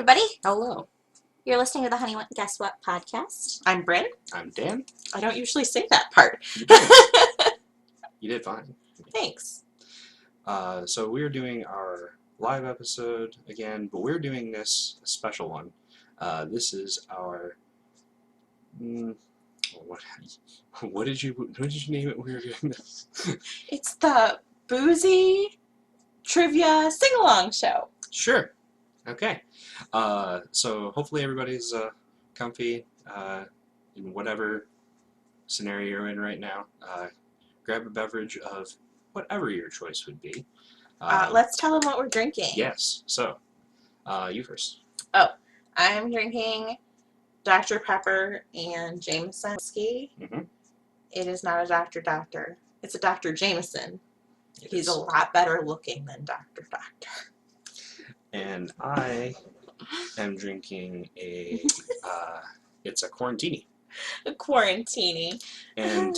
everybody. Hello. You're listening to the Honey Guess What podcast. I'm Bryn. I'm Dan. I don't usually say that part. You did. You did fine. Thanks. So we're doing our live episode again, but we're doing this special one. This is our what did you name it? We were doing this. It's the Boozy Trivia Sing-Along Show. Sure. Okay. So hopefully everybody's comfy in whatever scenario you're in right now. Grab a beverage of whatever your choice would be. Let's tell them what we're drinking. Yes. So, you first. Oh, I'm drinking Dr. Pepper and Jameson whiskey. Mm-hmm. It is not a Dr. It's a Dr. Jameson. He's is. a lot better looking than Dr. And I am drinking it's a Quarantini. A Quarantini. And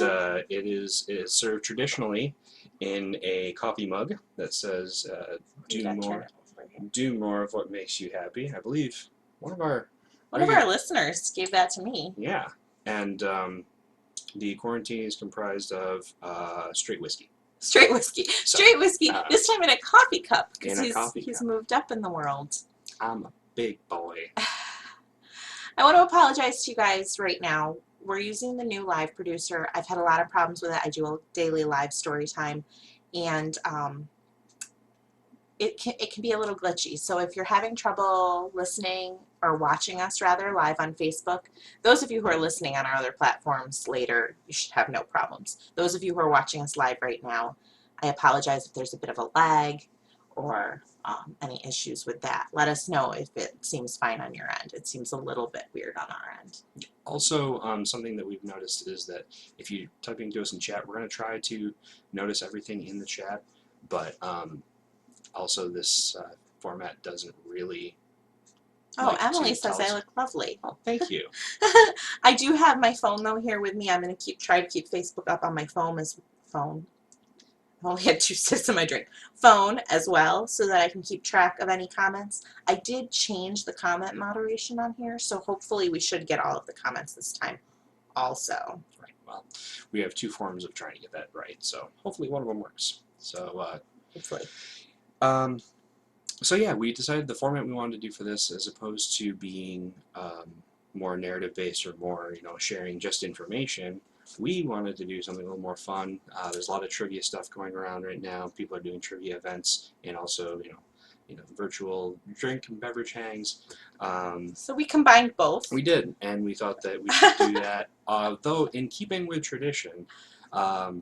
it is served traditionally in a coffee mug that says, do more of what makes you happy. I believe one of our listeners gave that to me. Yeah. And the Quarantini is comprised of straight whiskey. Straight whiskey. This time in a coffee cup because he's moved up in the world. I'm a big boy. I want to apologize to you guys right now. We're using the new live producer. I've had a lot of problems with it. I do a daily live story time, and it can be a little glitchy. So if you're having trouble listening or watching us rather live on Facebook, those of you who are listening on our other platforms later, you should have no problems. Those of you who are watching us live right now, I apologize if there's a bit of a lag or any issues with that. Let us know if it seems fine on your end. It seems a little bit weird on our end. Also, something that we've noticed is that if you're typing to us in chat, we're going to try to notice everything in the chat, but also this format doesn't really... Emily says I look lovely. Oh, thank you. I do have my phone, though, here with me. I'm going to try to keep Facebook up on my phone. I only had 2 sips of my drink. Phone as well, so that I can keep track of any comments. I did change the comment moderation on here, so hopefully we should get all of the comments this time also. Right. Well, we have 2 forms of trying to get that right, so hopefully one of them works. So, hopefully. So yeah, we decided the format we wanted to do for this, as opposed to being more narrative-based or more, sharing just information, we wanted to do something a little more fun. There's a lot of trivia stuff going around right now. People are doing trivia events, and also, virtual drink and beverage hangs. So we combined both. We did, and we thought that we should do that. Though, in keeping with tradition,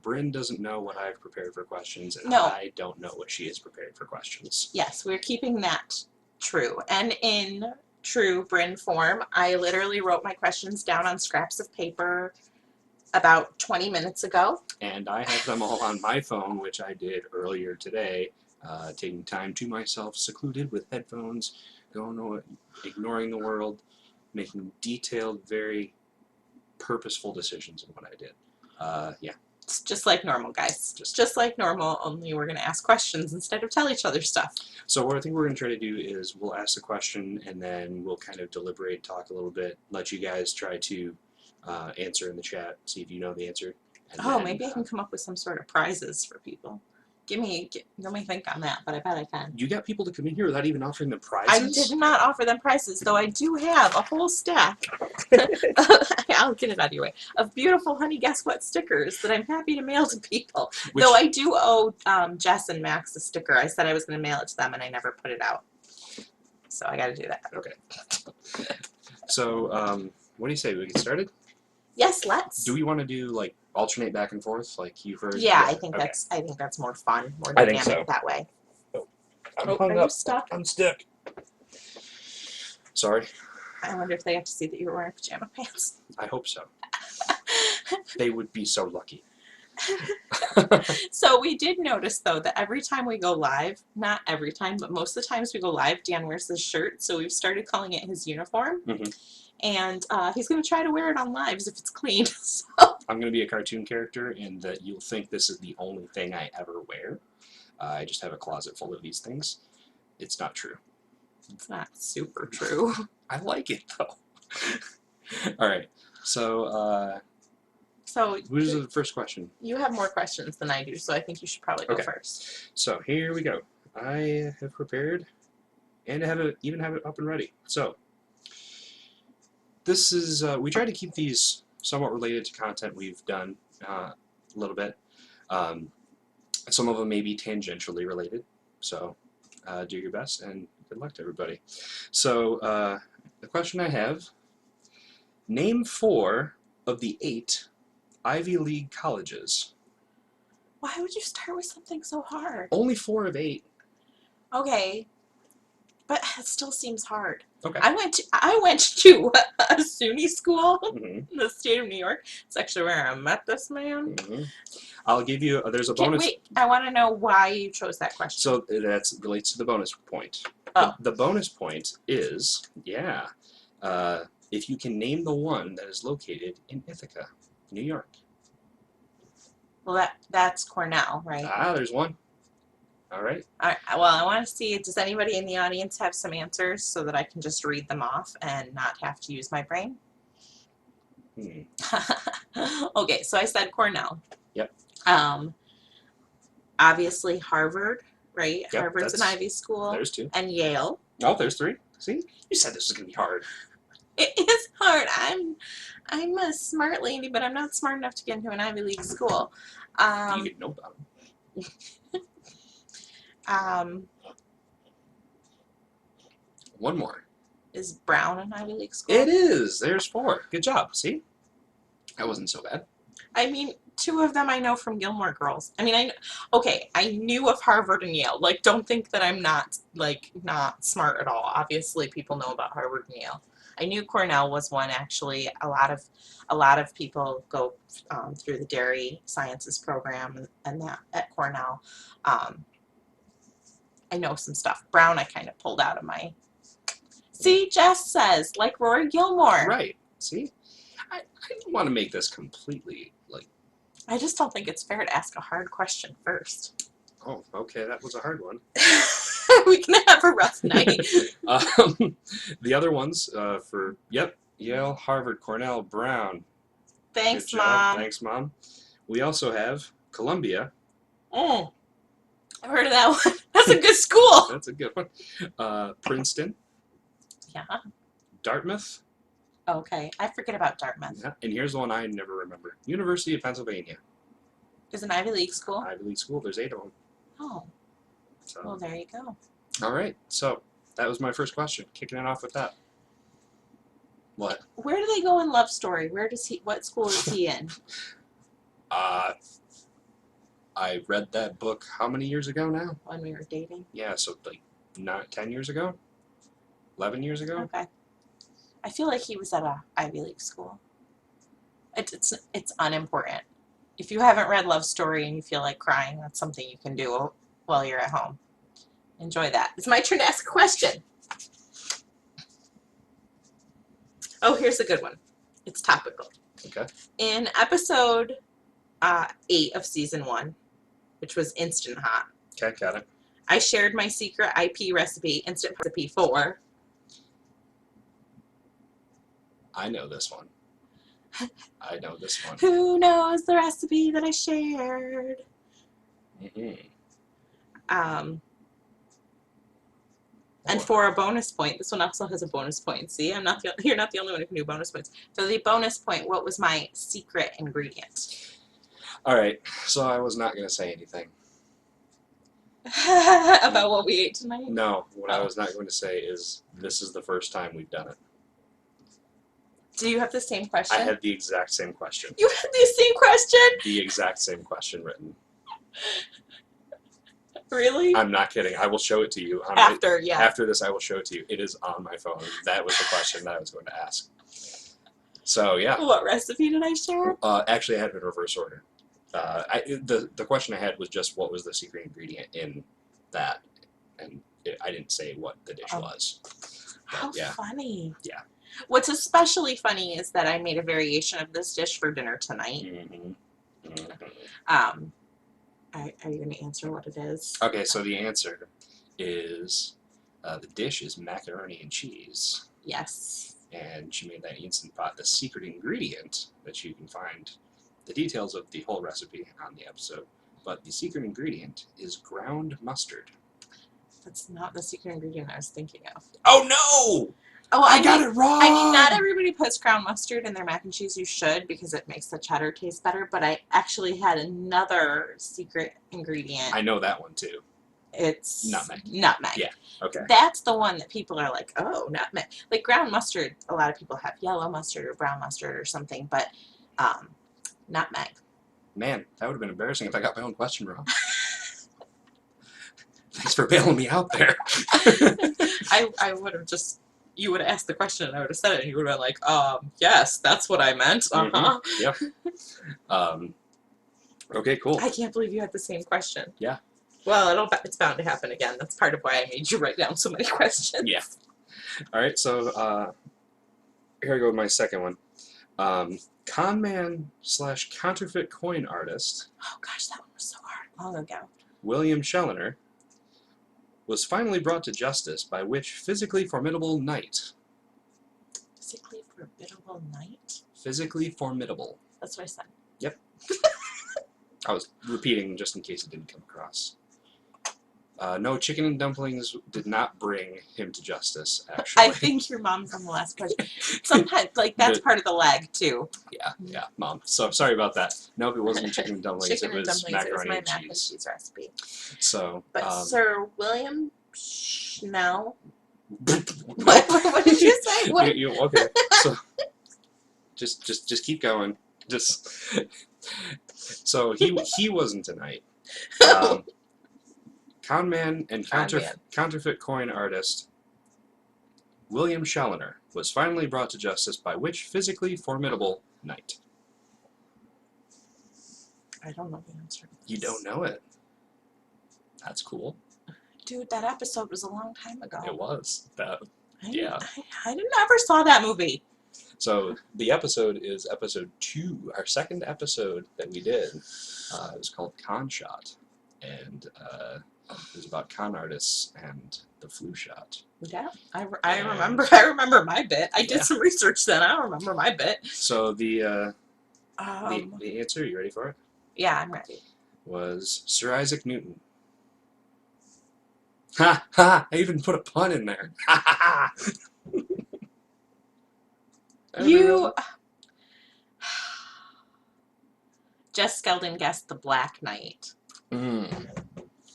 Bryn doesn't know what I've prepared for questions, and I don't know what she has prepared for questions. Yes, we're keeping that true. And in true Bryn form, I literally wrote my questions down on scraps of paper about 20 minutes ago. And I have them all on my phone, which I did earlier today, taking time to myself, secluded with headphones, ignoring the world, making detailed, very purposeful decisions in what I did. Yeah. It's just like normal, guys. Just like normal, only we're going to ask questions instead of tell each other stuff. So what I think we're going to try to do is we'll ask the question, and then we'll kind of deliberate, talk a little bit, let you guys try to answer in the chat, see if you know the answer. And maybe I can come up with some sort of prizes for people. Let me think on that, but I bet I can. You got people to come in here without even offering them prizes? I did not offer them prizes, though I do have a whole stack. I'll get it out of your way. Of beautiful Honey Guess What stickers that I'm happy to mail to people. Though I do owe Jess and Max a sticker. I said I was going to mail it to them, and I never put it out. So I got to do that. Okay. So, what do you say? We get started? Yes, let's. Do we want to do alternate back and forth like you first? Yeah, I think that's more fun, more dynamic that way. Oh, I'm hung up. You stuck? I'm stuck. Sorry. I wonder if they have to see that you were wearing pajama pants. I hope so. They would be so lucky. So we did notice, though, that every time we go live, not every time, but most of the times we go live, Dan wears this shirt, so we've started calling it his uniform. Mm-hmm. And he's going to try to wear it on lives if it's clean. So. I'm going to be a cartoon character, in that you'll think this is the only thing I ever wear. I just have a closet full of these things. It's not true. It's not super true. I like it though. All right. So, So who's the first question? you have more questions than I do, so I think you should probably go Okay. first. So here we go. I have prepared and even have it up and ready. So this is we try to keep these somewhat related to content we've done a little bit. Um, some of them may be tangentially related. So do your best and good luck to everybody. So the question I have: name 4 of the 8 Ivy League colleges. Why would you start with something so hard? Only 4 of 8. Okay, but it still seems hard. Okay. I went to a SUNY school Mhm. in the state of New York. It's actually where I met this man. Mhm. I'll give you. There's a Can't bonus. wait. I want to know why you chose that question. So that relates to the bonus point. Oh. The bonus point is, if you can name the one that is located in Ithaca, New York. Well, that's Cornell, right? Ah, there's one. All right. All right. Well, I want to see, does anybody in the audience have some answers so that I can just read them off and not have to use my brain? Okay, so I said Cornell. Yep. Obviously Harvard, right? Yep, Harvard's an Ivy school. There's 2. And Yale. Oh, there's 3. See, you said this was gonna be hard. It is hard. I'm a smart lady, but I'm not smart enough to get into an Ivy League school. You could know about them. One more. Is Brown an Ivy League school? It is. There's 4. Good job. See, that wasn't so bad. I mean, 2 of them I know from Gilmore Girls. I mean, I knew of Harvard and Yale. Like, don't think that I'm not smart at all. Obviously, people know about Harvard and Yale. I knew Cornell was one. Actually, a lot of people go through the dairy sciences program and that at Cornell. I know some stuff. Brown, I kind of pulled out of my. See, Jess says like Rory Gilmore. Right. See, I don't want to make this completely like. I just don't think it's fair to ask a hard question first. Oh, okay, that was a hard one. We can have a rough night. The other ones Yale, Harvard, Cornell, Brown. Thanks, Good job. Mom. Thanks, Mom. We also have Columbia. I've heard of that one. That's a good school. That's a good one. Princeton. Yeah. Dartmouth. Okay, I forget about Dartmouth. Yeah. And here's the one I never remember. University of Pennsylvania. Is an Ivy League school? Ivy League school. There's 8 of them. Oh. So. Well, there you go. All right. So that was my first question. Kicking it off with that. What? Where do they go in Love Story? What school is he in? I read that book how many years ago now? When we were dating? Yeah, so like not 10 years ago? 11 years ago? Okay. I feel like he was at a Ivy League school. It's unimportant. If you haven't read Love Story and you feel like crying, that's something you can do while you're at home. Enjoy that. It's my turn to ask a question. Oh, here's a good one. It's topical. Okay. In episode 8 of season 1, which was Instant Hot, Okay, got it. I shared my secret IP recipe, instant recipe for. I know this one. I know this one. Who knows the recipe that I shared? Mm-hmm. And for a bonus point, this one also has a bonus point. See, you're not the only one who can do bonus points. For the bonus point, what was my secret ingredient? All right, so I was not going to say anything. About what we ate tonight? No, what I was not going to say is this is the first time we've done it. Do you have the same question? I had the exact same question. You had the same question? The exact same question written. Really? I'm not kidding. I will show it to you. After this, I will show it to you. It is on my phone. That was the question that I was going to ask. So, yeah. What recipe did I share? Actually, I had it in reverse order. The question I had was just what was the secret ingredient in that, and I didn't say what the dish was. How funny. Yeah. What's especially funny is that I made a variation of this dish for dinner tonight. Mm-hmm. Mm-hmm. Are you going to answer what it is? Okay, so the answer is The dish is macaroni and cheese. Yes. And she made that Instant Pot. The secret ingredient that you can find the details of the whole recipe on the episode, but the secret ingredient is ground mustard. That's not the secret ingredient I was thinking of. Oh no! Oh, I got it wrong! I mean, not everybody puts ground mustard in their mac and cheese. You should, because it makes the cheddar taste better. But I actually had another secret ingredient. I know that one too. It's Nutmeg. Nutmeg. Yeah. Okay. That's the one that people are like, oh, nutmeg. Like ground mustard, a lot of people have yellow mustard or brown mustard or something, but nutmeg. Man, that would have been embarrassing if I got my own question wrong. Thanks for bailing me out there. I would have just, you would have asked the question and I would have said it and you would have been like, yes, that's what I meant. Uh-huh. Yep. Okay, cool. I can't believe you had the same question. Yeah. Well, it's bound to happen again. That's part of why I made you write down so many questions. Yeah. All right, so here I go with my second one. Con man / counterfeit coin artist. Oh gosh, that one was so hard long ago. William Schellner was finally brought to justice by which physically formidable knight? Physically formidable knight? Physically formidable. That's what I said. Yep. I was repeating just in case it didn't come across. No, chicken and dumplings did not bring him to justice, actually. I think your mom's on the last question. Sometimes, like, that's part of the lag, too. Yeah, Mom. So, sorry about that. Nope, it wasn't chicken and dumplings. Chicken and dumplings, macaroni it was my and mac and cheese. cheese recipe. So, But Sir William Schnell... what did you say? What? Okay, so, just keep going. So, he wasn't tonight. Con man and counterfeit coin artist William Schellner was finally brought to justice by which physically formidable knight? I don't know the answer. You don't know it. That's cool. Dude, that episode was a long time ago. It was. I Yeah. never saw that movie. So the episode is episode 2, our second episode that we did. It was called Con Shot, and it was about con artists and the flu shot. Yeah, I remember my bit. I did some research then. I remember my bit. So the answer, you ready for it? Yeah, I'm ready. Was Sir Isaac Newton. Ha ha! I even put a pun in there. Ha ha ha! You. Jess Skeldon guessed the Black Knight.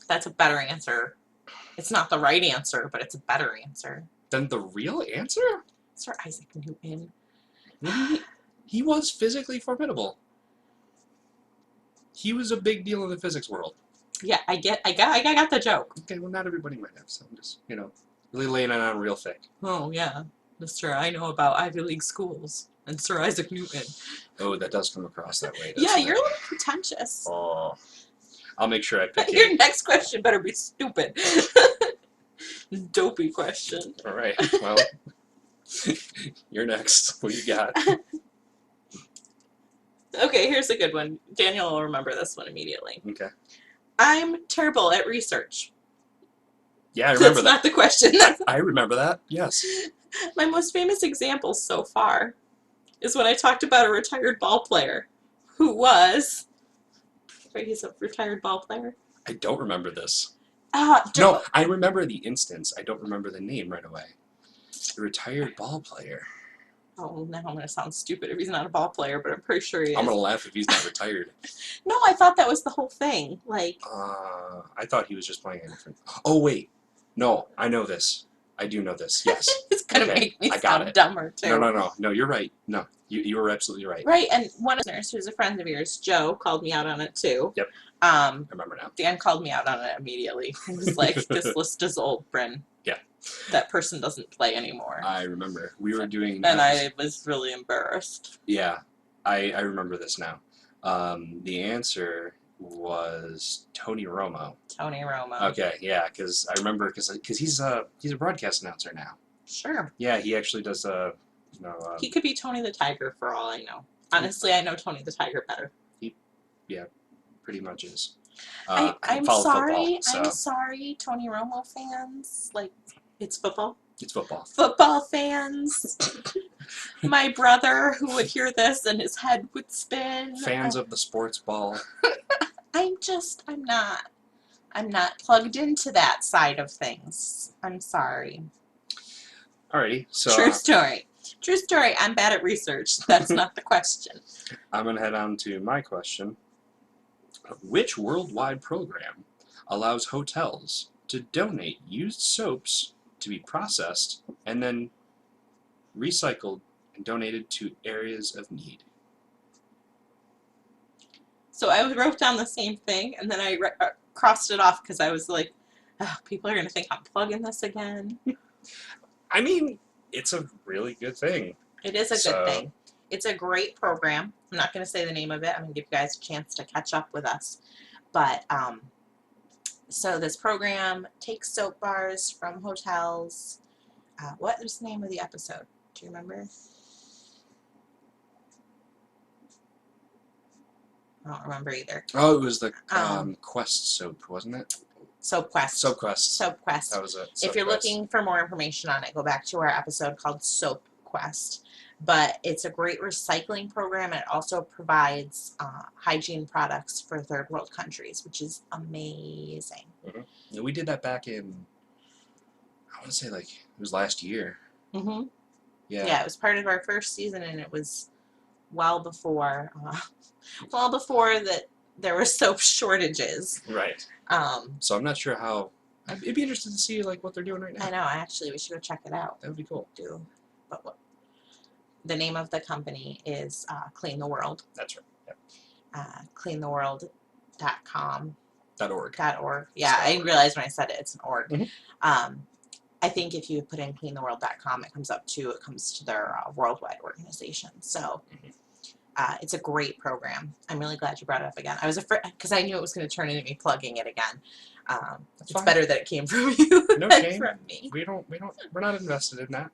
That's a better answer. It's not the right answer, but it's a better answer. Then the real answer? Sir Isaac Newton. He was physically formidable. He was a big deal in the physics world. Yeah, I got the joke. Okay, well, not everybody might have, so I'm just, really laying it on real thick. Oh, yeah. Mr. I know about Ivy League schools and Sir Isaac Newton. Oh, that does come across that way, Yeah, doesn't you're it? a little pretentious. Oh. I'll make sure I pick Your next question better be stupid. Dopey question. All right, well, you're next. What do you got? Okay, here's a good one. Daniel will remember this one immediately. Okay. I'm terrible at research. Yeah, I remember That's that. not the question. I remember that, yes. My most famous example so far is when I talked about a retired ball player who was... Wait, he's a retired ball player? I don't remember this. No, I remember the instance. I don't remember the name right away. The retired ball player. Oh, now I'm going to sound stupid if he's not a ball player, but I'm pretty sure he is. I'm going to laugh if he's not retired. No, I thought that was the whole thing. Like... I thought he was just playing a different... Oh, wait. No, I know this. I do know this. Yes. It's going to make me I got sound it. dumber, too. No, you're right. No, you were absolutely right. Right, and one of the listeners who's a friend of yours, Joe, called me out on it, too. Yep. I remember now. Dan called me out on it immediately. He was like, this list is old, Bryn. Yeah. That person doesn't play anymore. I remember. We were doing... And I was really embarrassed. Yeah, I remember this now. The answer was Tony Romo. Tony Romo. Okay, yeah, because I remember, because he's a broadcast announcer now. Sure. Yeah, he actually does, he could be Tony the Tiger for all I know. Honestly, I know Tony the Tiger better. Yeah, pretty much is. I'm follow sorry. football, so. I'm sorry, Tony Romo fans. Like, It's football. It's football. Football fans. My brother who would hear this and his head would spin. Fans of the sports ball. I'm not plugged into that side of things. I'm sorry. Alrighty, so True story. True story. I'm bad at research. That's not the question. I'm going to head on to my question. Which worldwide program allows hotels to donate used soaps to be processed and then recycled and donated to areas of need? So I wrote down the same thing, and then I crossed it off because I was like, oh, people are going to think I'm plugging this again. I mean, it's a really good thing. It is a good thing. It's a great program. I'm not going to say the name of it. I'm going to give you guys a chance to catch up with us. But so this program takes soap bars from hotels. What was the name of the episode? Do you remember? I don't remember either. Oh, it was the Quest soap, wasn't it? Soap Quest. Soap Quest. Soap Quest. That was it. If you're looking for more information on it, go back to our episode called Soap Quest. But it's a great recycling program, and it also provides hygiene products for third world countries, which is amazing. Mm-hmm. Yeah, we did that back in, I want to say, like, it was last year. Mm-hmm. Yeah. Yeah, it was part of our first season, and it was well before that there were soap shortages. Right. So I'm not sure how. It'd be interesting to see like what they're doing right now. I know. Actually, we should go check it out. That would be cool. But the name of the company is Clean the World. That's right. Yep. Cleantheworld.com. .org. Yeah, I didn't realize when I said it, it's an org. Mm-hmm. I think if you put in cleantheworld.com, it comes to their worldwide organization. So it's a great program. I'm really glad you brought it up again. I was afraid because I knew it was going to turn into me plugging it again. It's fine. Better that it came from you No than shame. from me. We're not invested in that.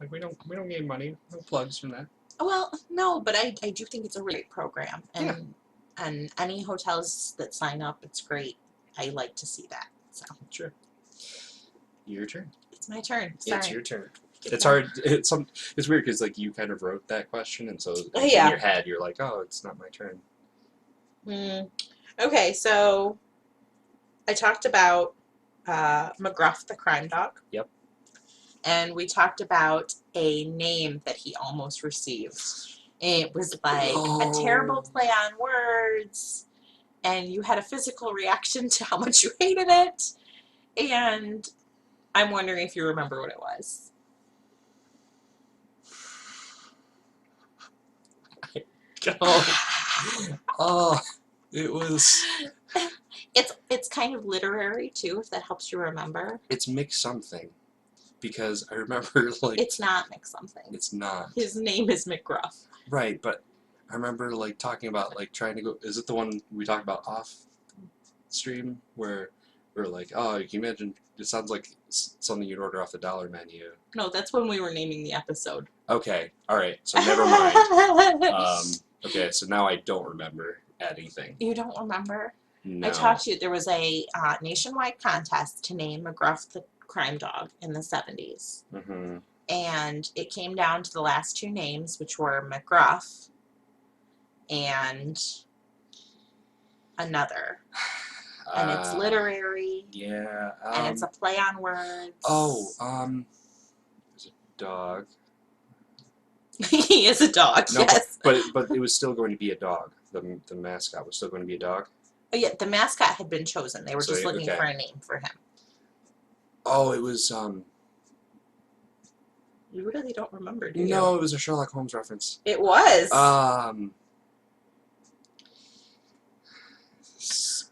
Like we don't gain money. No plugs from that. Well, no, but I do think it's a really great program, and any hotels that sign up, it's great. I like to see that. So sure. Your turn. It's my turn. Sorry. It's your turn. It's hard. It's weird because like you kind of wrote that question, and so in yeah. your head you're like, oh, it's not my turn. Okay, so I talked about McGruff the crime dog. Yep. And we talked about a name that he almost received. It was like a terrible play on words, and you had a physical reaction to how much you hated it. And I'm wondering if you remember what it was. Oh, it was. It's kind of literary too, if that helps you remember. It's Mick something, because I remember like. It's not Mick something. It's not. His name is McGruff. Right, but I remember like talking about like trying to go. Is it the one we talked about off stream where we're like, oh, you can imagine? It sounds like something you'd order off the dollar menu. No, that's when we were naming the episode. Okay, all right, so never mind. Okay, so now I don't remember anything. You don't remember? No. I taught you there was a nationwide contest to name McGruff the crime dog in the 70s. Mm-hmm. And it came down to the last two names, which were McGruff and another. And it's literary. Yeah. And it's a play on words. Oh, there's a dog. He is a dog, no, yes. But it was still going to be a dog. The mascot was still going to be a dog. Oh, yeah, the mascot had been chosen. They were just looking okay. for a name for him. Oh, it was You really don't remember, do you? No, it was a Sherlock Holmes reference. It was.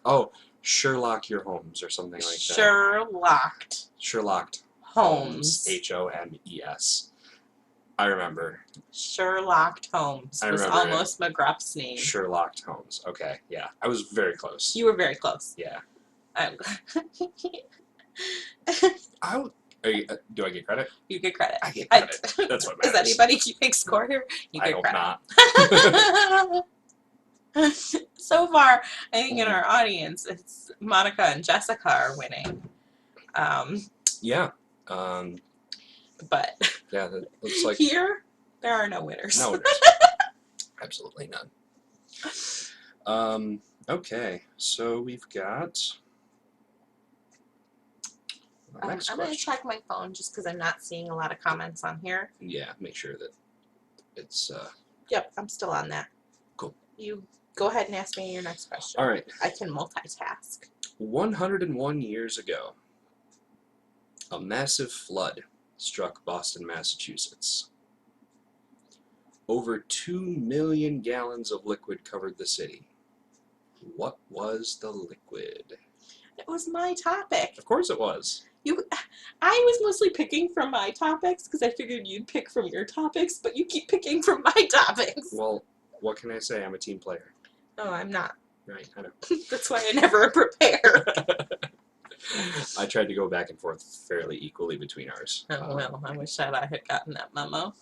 Oh, Sherlock your Holmes or something like that. Sherlock Holmes. Homes. I remember. Sherlock Holmes was almost McGruff's name. Sherlock Holmes. Okay, yeah. I was very close. You were very close. Yeah. I'm do I get credit? You get credit. I get credit. That's what matters. Is anybody keeping score here? You get credit. I hope not. So far, I think in our audience, it's Monica and Jessica are winning. Yeah. But Yeah, that looks like here, there are no winners. no winners. Absolutely none. Okay, so we've got the next I'm going to question. check my phone just because I'm not seeing a lot of comments on here. Yeah, make sure that it's Yep, I'm still on that. cool. You go ahead and ask me your next question. All right. I can multitask. 101 years ago, a massive flood struck Boston, Massachusetts. Over 2 million gallons of liquid covered the city. What was the liquid? It was my topic. Of course it was. I was mostly picking from my topics because I figured you'd pick from your topics, but you keep picking from my topics. Well, what can I say? I'm a team player. No, I'm not. Right, I know. That's why I never prepare. I tried to go back and forth fairly equally between ours. Oh, well, I wish that I had gotten that memo.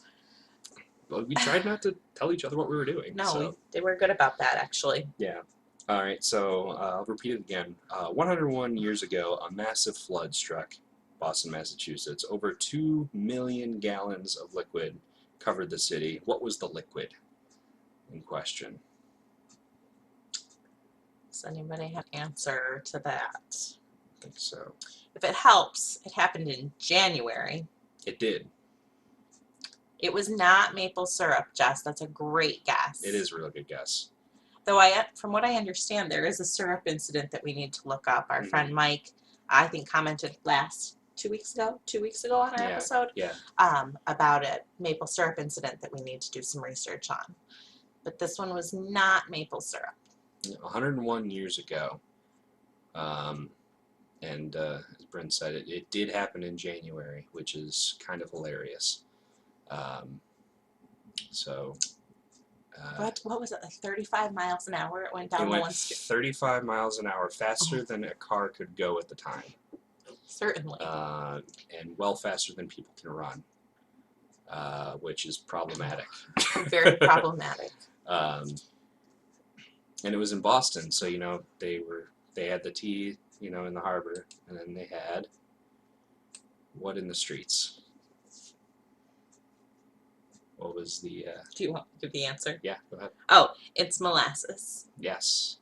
Well, we tried not to tell each other what we were doing. No, so. they were good about that, actually. Yeah. All right, so I'll repeat it again. 101 years ago, a massive flood struck Boston, Massachusetts. Over 2 million gallons of liquid covered the city. What was the liquid in question? Does anybody have an answer to that? I think so. If it helps, it happened in January. It did. It was not maple syrup, Jess. That's a great guess. It is a really good guess. Though from what I understand, there is a syrup incident that we need to look up. Our friend Mike, I think, commented 2 weeks ago on our episode about a maple syrup incident that we need to do some research on. But this one was not maple syrup. 101 years ago, and as Brent said, it did happen in January, which is kind of hilarious. What was it, like 35 miles an hour? It went down it the went one street. 35 miles an hour, faster than a car could go at the time. Certainly. And well faster than people can run, which is problematic. Very problematic. And it was in Boston, so they had the tea, in the harbor, and then they had what in the streets? What was the? Do you want to give the answer? Yeah, go ahead. Oh, it's molasses. Yes.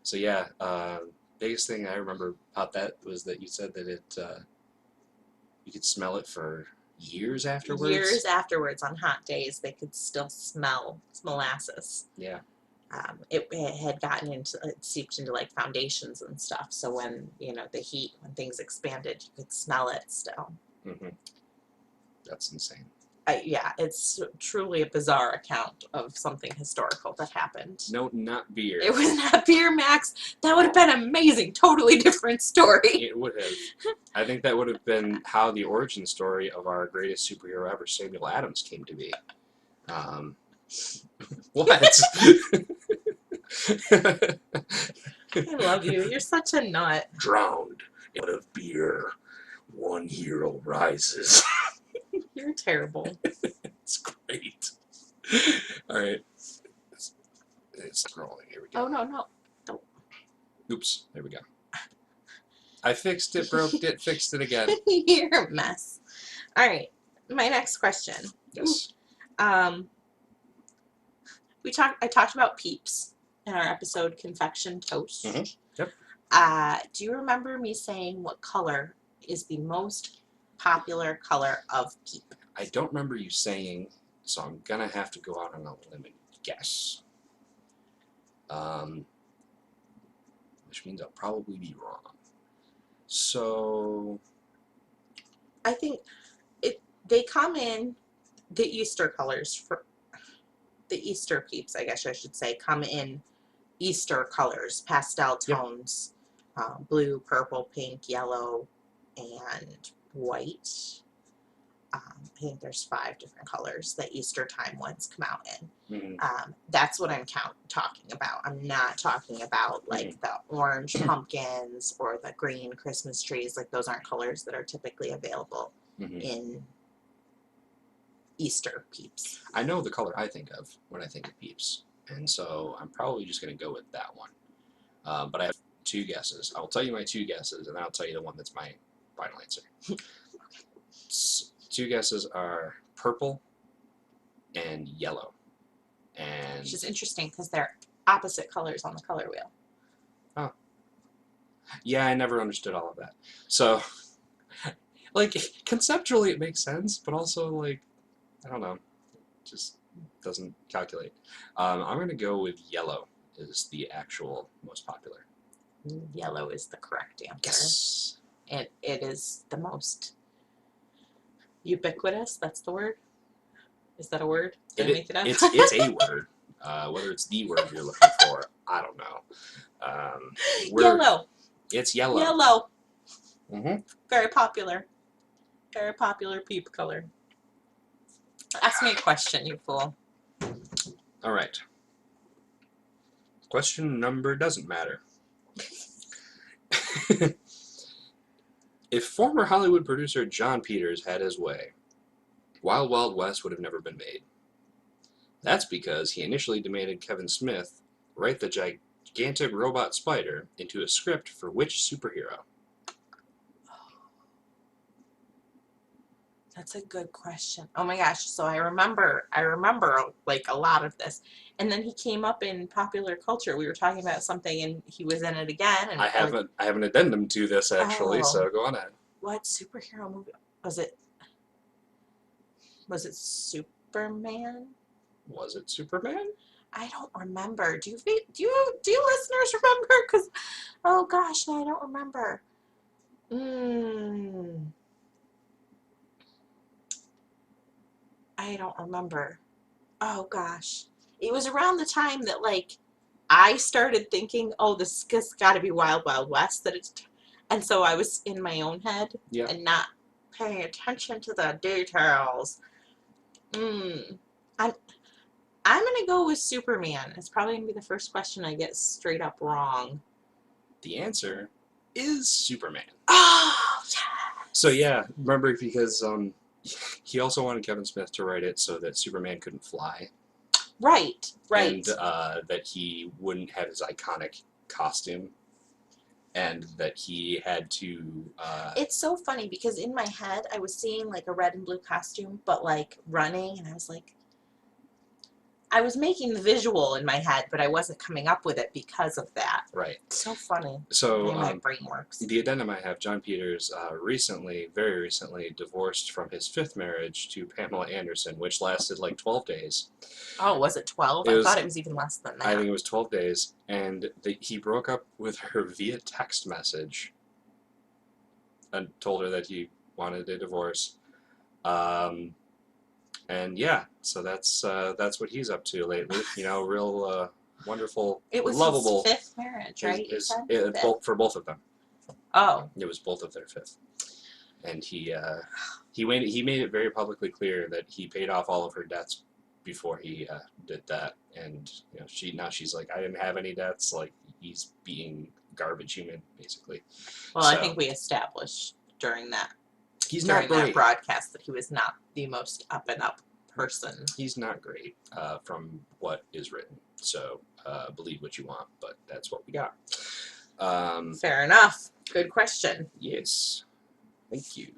So yeah, biggest thing I remember about that was that you said that it you could smell it for years afterwards. Years afterwards, on hot days, they could still smell molasses. Yeah. It had it seeped into like foundations and stuff. So when the heat, when things expanded, you could smell it still. Mm-hmm. That's insane. Yeah, it's truly a bizarre account of something historical that happened. No, not beer. It was not beer, Max. That would have been amazing. Totally different story. It would have. I think that would have been how the origin story of our greatest superhero ever, Samuel Adams, came to be. What? I love you. You're such a nut. Drowned in of beer, one hero rises. You're terrible. It's great. All right. It's scrolling. Here we go. Oh, no. Don't. Oops. There we go. I fixed it, broke it, fixed it again. You're a mess. All right. My next question. Yes. I talked about Peeps in our episode Confection Toast. Mm-hmm. Yep. Do you remember me saying what color is the most popular color of Peep? I don't remember you saying, so I'm gonna have to go out on a limb and guess. Which means I'll probably be wrong. So I think they come in the Easter colors for the Easter Peeps, I guess I should say, come in Easter colors, pastel tones, blue, purple, pink, yellow, and white. I think there's 5 different colors that Easter time ones come out in. Mm-hmm. That's what I'm talking about. I'm not talking about like the orange pumpkins or the green Christmas trees. Like those aren't colors that are typically available in Easter Peeps. I know the color I think of when I think of Peeps, and so I'm probably just going to go with that one. But I have 2 guesses. I'll tell you my 2 guesses, and then I'll tell you the one that's my final answer. two guesses are purple and yellow. And Which is interesting because they're opposite colors on the color wheel. oh, yeah, I never understood all of that. So, like, conceptually it makes sense, but also, like, I don't know, just doesn't calculate. I'm going to go with yellow is the actual most popular. Yellow is the correct answer. Yes. And it is the most ubiquitous. That's the word. Is that a word? Did I make it up? It's a word. Whether it's the word you're looking for, I don't know. Yellow. It's yellow. Yellow. Mm-hmm. Very popular. Very popular peep color. Ask me a question, you fool. All right. Question number doesn't matter. If former Hollywood producer John Peters had his way, Wild Wild West would have never been made. That's because he initially demanded Kevin Smith write the gigantic robot spider into a script for which superhero? That's a good question. Oh my gosh. So I remember like a lot of this. And then he came up in popular culture. We were talking about something and he was in it again. And I have an addendum to this actually, so go on ahead. What superhero movie was it? Was it Superman? Was it Superman? I don't remember. Do you listeners remember? Because oh gosh, no, I don't remember. I don't remember. Oh gosh, it was around the time that like I started thinking, oh, this has got to be Wild Wild West. And so I was in my own head and not paying attention to the details. I'm gonna go with Superman. It's probably gonna be the first question I get straight up wrong. The answer is Superman. Oh, yes. So yeah, remember because he also wanted Kevin Smith to write it so that Superman couldn't fly. Right. And that he wouldn't have his iconic costume. And that he had to... It's so funny because in my head I was seeing like a red and blue costume, but like running, and I was like, I was making the visual in my head, but I wasn't coming up with it because of that. Right. So funny. So my brain works. The addendum I have, John Peters very recently divorced from his fifth marriage to Pamela Anderson, which lasted like 12 days. Oh, was it 12? I thought it was even less than that. I think it was 12 days, and he broke up with her via text message and told her that he wanted a divorce. And yeah, so that's what he's up to lately. You know, real wonderful, it was lovable. His fifth marriage, right? For both of them. Oh. It was both of their fifth. And he made it very publicly clear that he paid off all of her debts before he did that. And you know, she's like, I didn't have any debts. Like, he's being garbage human, basically. Well, I think we established during that. He's not great. That broadcast that he was not the most up and up person. He's not great from what is written. So believe what you want, but that's what we got. Fair enough. Good question. Yes. Thank you.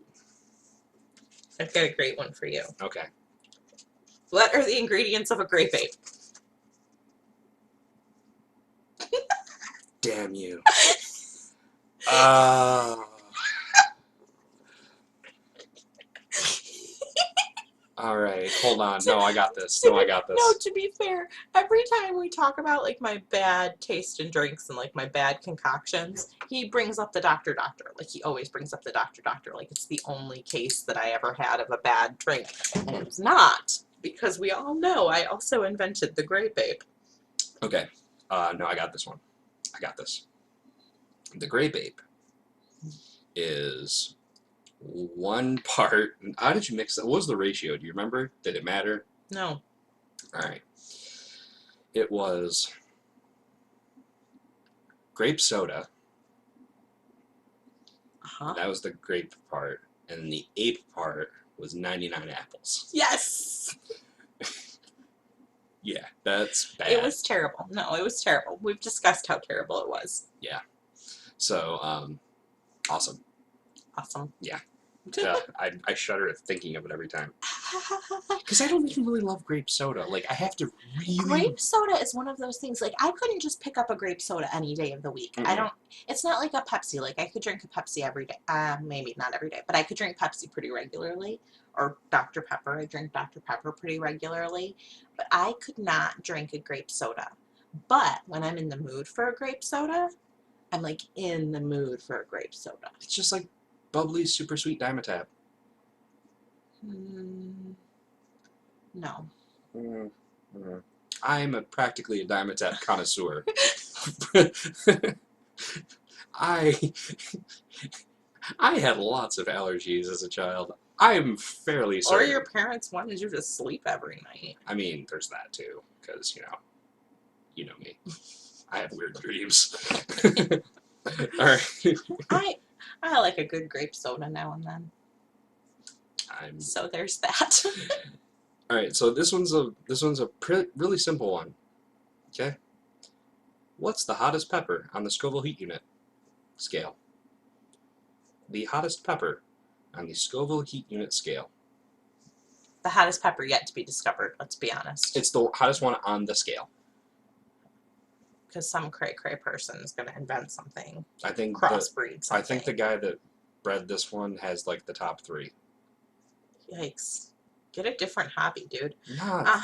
I've got a great one for you. Okay. What are the ingredients of a grape ape? Damn you. All right, hold on. No, I got this. No, to be fair, every time we talk about like my bad taste in drinks and like my bad concoctions, he brings up the doctor. Like he always brings up the doctor. Like it's the only case that I ever had of a bad drink. And it's not, because we all know I also invented the grape ape. Okay. No, I got this one. I got this. The grape ape is 1 part. How did you mix that? What was the ratio? Do you remember? Did it matter? No. All right. It was grape soda. That was the grape part. And the ape part was 99 apples. Yes! Yeah, that's bad. It was terrible. No, it was terrible. We've discussed how terrible it was. Yeah. So, awesome. Awesome. Yeah. Yeah, I shudder at thinking of it every time. Because I don't even really love grape soda. Like, I have to really... Grape soda is one of those things, like, I couldn't just pick up a grape soda any day of the week. I don't, it's not like a Pepsi. Like, I could drink a Pepsi every day. Maybe not every day, but I could drink Pepsi pretty regularly. Or Dr. Pepper. I drink Dr. Pepper pretty regularly. But I could not drink a grape soda. But when I'm in the mood for a grape soda, I'm like in the mood for a grape soda. It's just like bubbly, super sweet Dimetapp. No. I'm practically a Dimetapp connoisseur. I I had lots of allergies as a child. I'm fairly Or certain. your parents wanted you to sleep every night. I mean, there's that too, because you know me. I have weird dreams. All right. I like a good grape soda now and then. So there's that. All right. So this one's a really simple one. Okay. What's the hottest pepper on the Scoville heat unit scale? The hottest pepper on the Scoville heat unit scale. The hottest pepper yet to be discovered, let's be honest. It's the hottest one on the scale. Because some cray-cray person is going to invent something. I think crossbreed something. I think the guy that bred this one has like the top 3. Yikes. Get a different hobby, dude. Nah.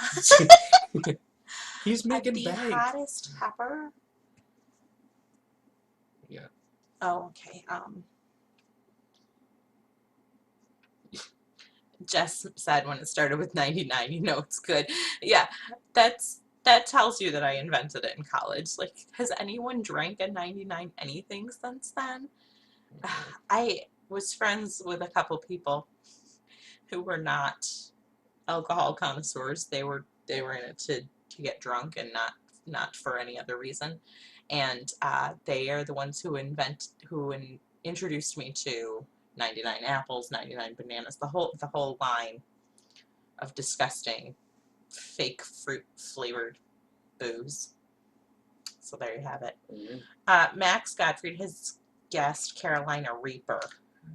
He's making the bank. Hottest pepper? Yeah. Oh, okay. Jess said when it started with 99, you know it's good. Yeah, that tells you that I invented it in college. Like, has anyone drank a 99 anything since then? I was friends with a couple people who were not alcohol connoisseurs. They were in it to get drunk and not for any other reason. And they are the ones who introduced me to 99 apples, 99 bananas, the whole line of disgusting fake fruit flavored booze. So there you have it. Max Gottfried has guessed Carolina Reaper.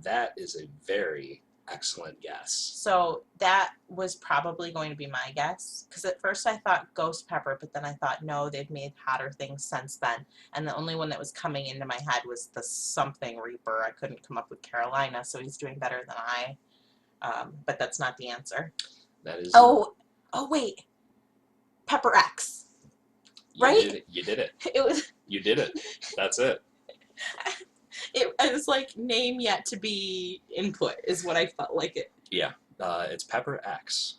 That is a very excellent guess. So that was probably going to be my guess, because at first I thought ghost pepper, but then I thought, no, they've made hotter things since then. And the only one that was coming into my head was the something Reaper. I couldn't come up with Carolina, so he's doing better than I. But that's not the answer. That is. Oh wait, Pepper X. Right? You did it. It was. You did it. That's it. It was like name yet to be input is what I felt like it. Yeah, it's Pepper X,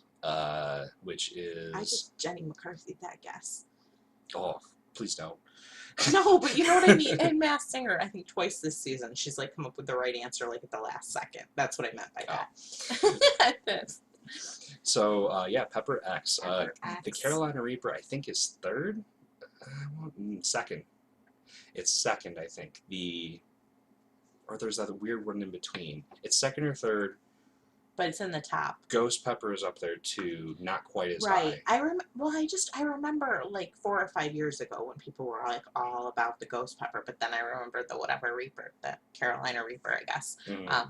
which is. I just Jenny McCarthy that guess. Oh, please don't. No, but you know what I mean. In Masked Singer, I think twice this season, she's like come up with the right answer like at the last second. That's what I meant by that. So yeah, Pepper X. Pepper X. The Carolina Reaper, I think, is third. Second. It's second, I think. Or there's that weird one in between. It's second or third. But it's in the top. Ghost Pepper is up there too, not quite as high. Right. I remember like 4 or 5 years ago when people were like all about the Ghost Pepper, but then I remember the whatever Reaper, the Carolina Reaper, I guess,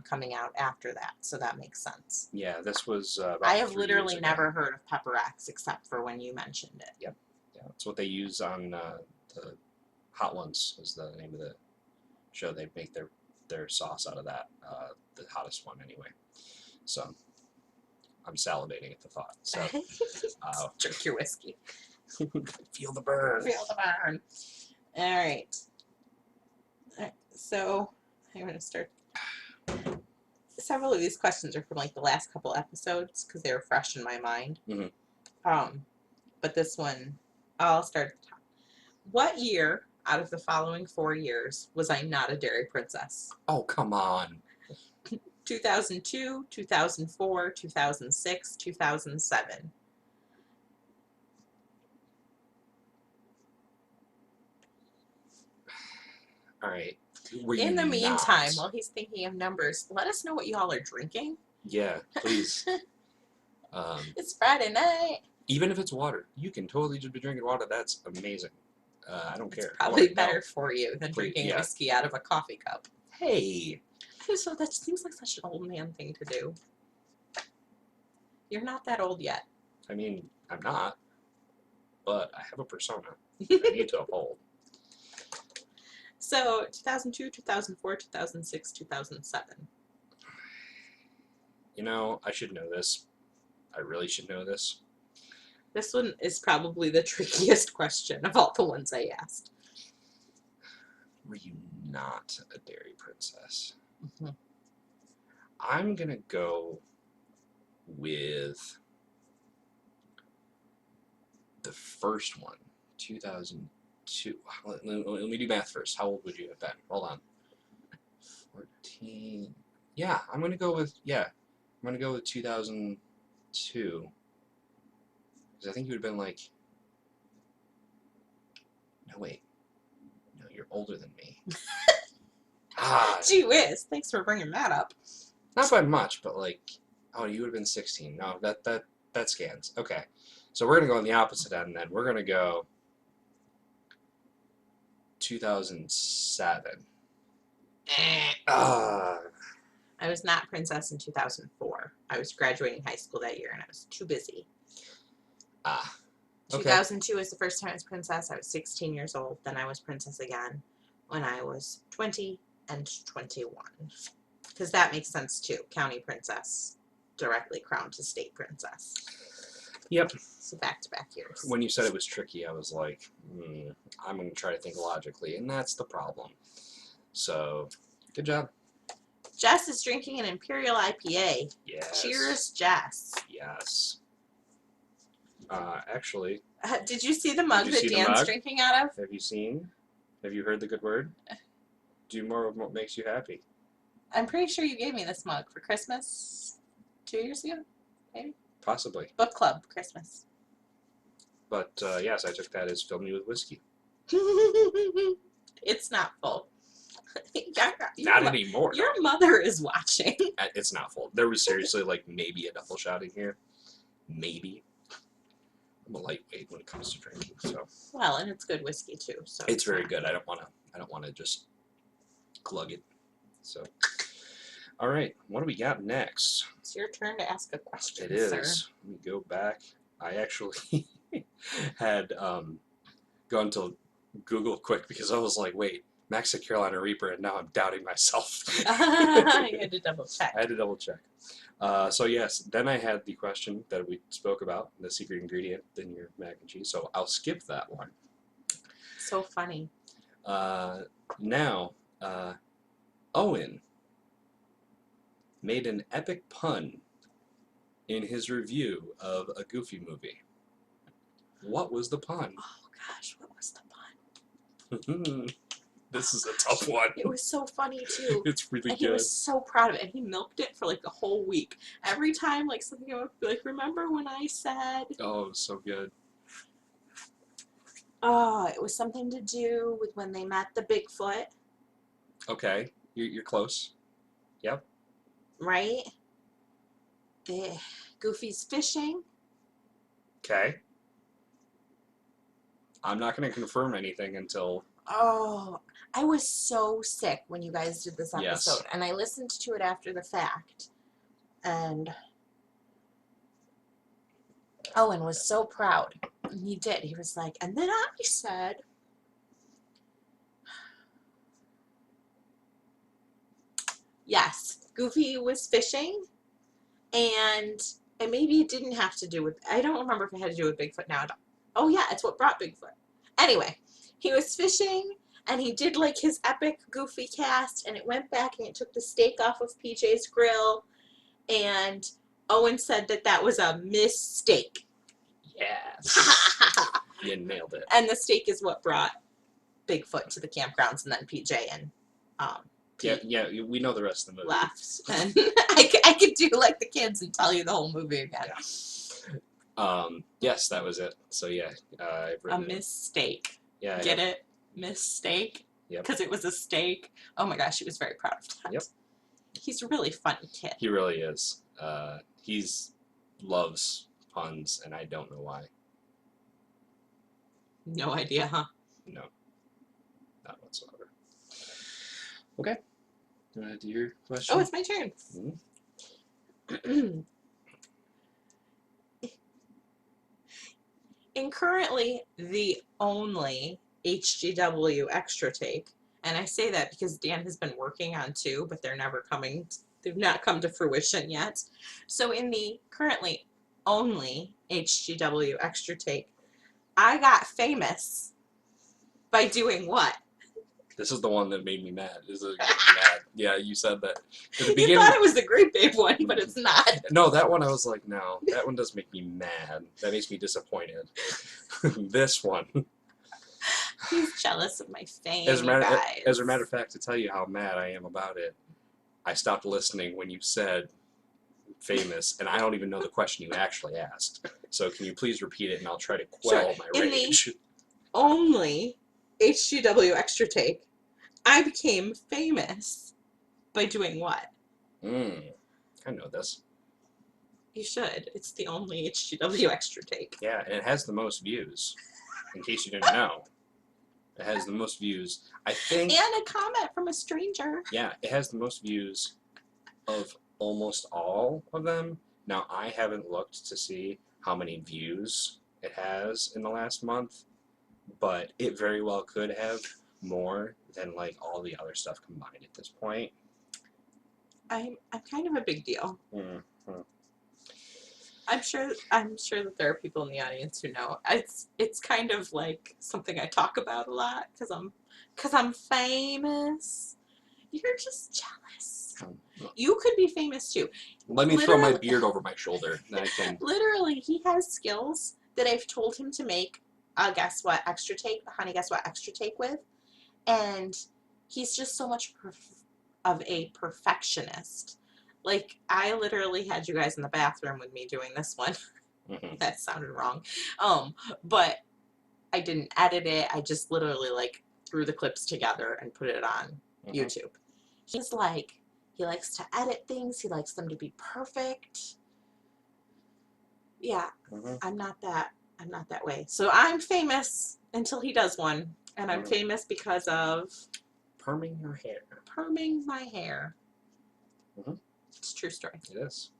coming out after that. So that makes sense. Yeah, this was about I have 3 literally years ago. never heard of Pepper X except for when you mentioned it. Yep. Yeah, that's what they use on the Hot Ones is the name of the show. They make their sauce out of that, the hottest one anyway. So I'm salivating at the thought. So drink your whiskey. Feel the burn. Feel the burn. All right. So I'm going to start. Several of these questions are from like the last couple episodes because they were fresh in my mind. But this one, I'll start at the top. What year out of the following 4 years was I not a dairy princess? Oh, come on. 2002, 2004, 2006, 2007. All right. In the meantime, while he's thinking of numbers, let us know what y'all are drinking. Yeah, please. It's Friday night. Even if it's water, you can totally just be drinking water. That's amazing. I don't care. It's probably better for you than drinking yeah. whiskey out of a coffee cup. Hey, So that seems like such an old man thing to do. You're not that old yet. I mean, I'm not, but I have a persona I need to uphold. So 2002, 2004, 2006, 2007. You know, I should know this. I really should know this. This one is probably the trickiest question of all the ones I asked. Were you not a dairy princess? Mm-hmm. I'm gonna go with the first one, 2002. Let me do math first. How old would you have been? Hold on. 14. Yeah, I'm gonna go with 2002. Because I think you would have been like, no wait, no, you're older than me. Gee whiz, thanks for bringing that up. Not by much, but like, oh, you would have been 16. No, that scans. Okay, so we're gonna go on the opposite end then. We're gonna go 2007. Ah, I was not princess in 2004. I was graduating high school that year and I was too busy. Okay. 2002 was the first time I was princess. I was 16 years old. Then I was princess again when I was 20 and 21. Because that makes sense too. County princess, directly crowned to state princess. Yep. So back-to-back years. When you said it was tricky, I was like, I'm going to try to think logically, and that's the problem. So, good job. Jess is drinking an Imperial IPA. Yes. Cheers, Jess. Yes. Actually, Did you see the mug you that see the Dan's mug? drinking out of? have you seen? Have you heard the good word? Do more of what makes you happy. I'm pretty sure you gave me this mug for Christmas 2 years ago, maybe? Possibly. Book club Christmas. But yes, I took that as fill me with whiskey. It's not full. Not anymore. Your mother is watching. It's not full. There was seriously like maybe a double shot in here. Maybe. I'm a lightweight when it comes to drinking, so. Well, and it's good whiskey too. So It's very good. I don't want to just glug it. So. All right, what do we got next? It's your turn to ask a question, It is. sir. Let me go back. I actually had gone to Google quick because I was like, wait, Max said Carolina Reaper, and now I'm doubting myself. I had to double check. I had to double check. So yes, then I had the question that we spoke about, the secret ingredient in your mac and cheese. So I'll skip that one. So funny. Now, Owen made an epic pun in his review of a Goofy movie. What was the pun? Oh gosh, what was the pun? This is a tough one. It was so funny too. It's really And good. he was so proud of it. And he milked it for like a whole week. Every time like something would be like, remember when I said? Oh, it was so good. Oh, it was something to do with when they met the Bigfoot. Okay, you're close. Yep. Right? Goofy's fishing. Okay. I'm not going to confirm anything until. Oh, I was so sick when you guys did this episode. Yes. And I listened to it after the fact. And Owen was so proud. And he did. He was like, and then I said, yes, Goofy was fishing. And maybe it didn't have to do with, I don't remember if it had to do with Bigfoot now. Oh, yeah, it's what brought Bigfoot. Anyway, he was fishing. And he did like his epic Goofy cast. And it went back and it took the steak off of PJ's grill. And Owen said that that was a mistake. Yes. You nailed it. And the steak is what brought Bigfoot to the campgrounds, and then PJ and Pete Yeah, we know the rest of the movie. left. And I could do like the kids and tell you the whole movie again. Yeah. Yes, that was it. So yeah, I've A written mistake. Yeah. Get it? Mistake? Yep. Because it was a steak. Oh my gosh, he was very proud of that. Yep. He's a really funny kid. He really is. He's loves puns, and I don't know why. No idea, huh? No, not whatsoever. Okay. You want to do your Oh, question? it's my turn. Mhm. In currently the only HGW extra take, and I say that because Dan has been working on two, but they've not come to fruition yet. So in the currently only HGW extra take, I got famous by doing what? This is the one that made me mad. This is gonna make me mad. Yeah, you said that at the You beginning. thought it was the Great Babe one, but it's not. No, that one I was like, no, that one does make me mad. That makes me disappointed. This one, He's jealous of my fame, as a you matter guys. as a matter of fact, to tell you how mad I am about it, I stopped listening when you said famous, and I don't even know the question you actually asked. So can you please repeat it, and I'll try to quell my In the rage. only HGW extra take, I became famous by doing what? I know this. You should. It's the only HGW extra take. Yeah, and it has the most views. In case you didn't know, it has the most views. I think. And a comment from a stranger. Yeah, it has the most views of almost all of them. Now, I haven't looked to see how many views it has in the last month, but it very well could have more than like all the other stuff combined at this point. I'm kind of a big deal. Mm-hmm. I'm sure that there are people in the audience who know. It's kind of like something I talk about a lot because I'm famous. You're just jealous. You could be famous too. Let me throw my beard over my shoulder. Then I can. Literally, he has skills that I've told him to make a guess what extra take, the honey guess what extra take with, and he's just so much of a perfectionist. Like I literally had you guys in the bathroom with me doing this one. Mm-hmm. That sounded wrong. But I didn't edit it. I just literally like threw the clips together and put it on YouTube. He's like, he likes to edit things. He likes them to be perfect. Yeah, I'm not that way. So I'm famous until he does one, and I'm famous because of perming your hair. Perming my hair. It's a true story. It is.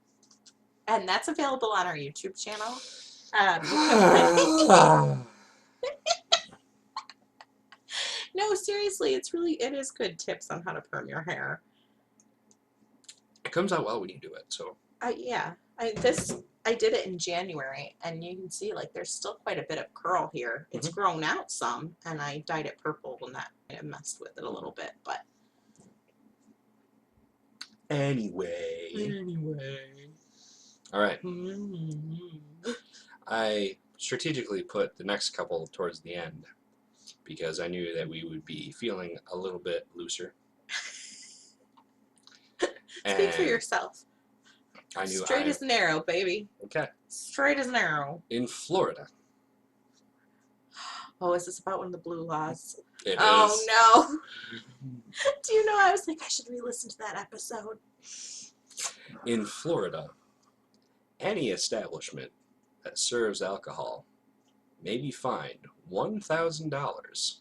And that's available on our YouTube channel. No, seriously, it is good tips on how to perm your hair. It comes out well when you do it, so. Yeah, I did it in January, and you can see like there's still quite a bit of curl here. It's grown out some, and I dyed it purple, and that kind of messed with it a little bit, but. Anyway. All right. I strategically put the next couple towards the end because I knew that we would be feeling a little bit looser. Speak for yourself. I knew Straight as an arrow, baby. Okay. Straight as an arrow. In Florida. Oh, is this about one of the blue laws? It is. Oh, no. Do you know, I was like, I should re-listen to that episode. In Florida, any establishment that serves alcohol may be fined $1,000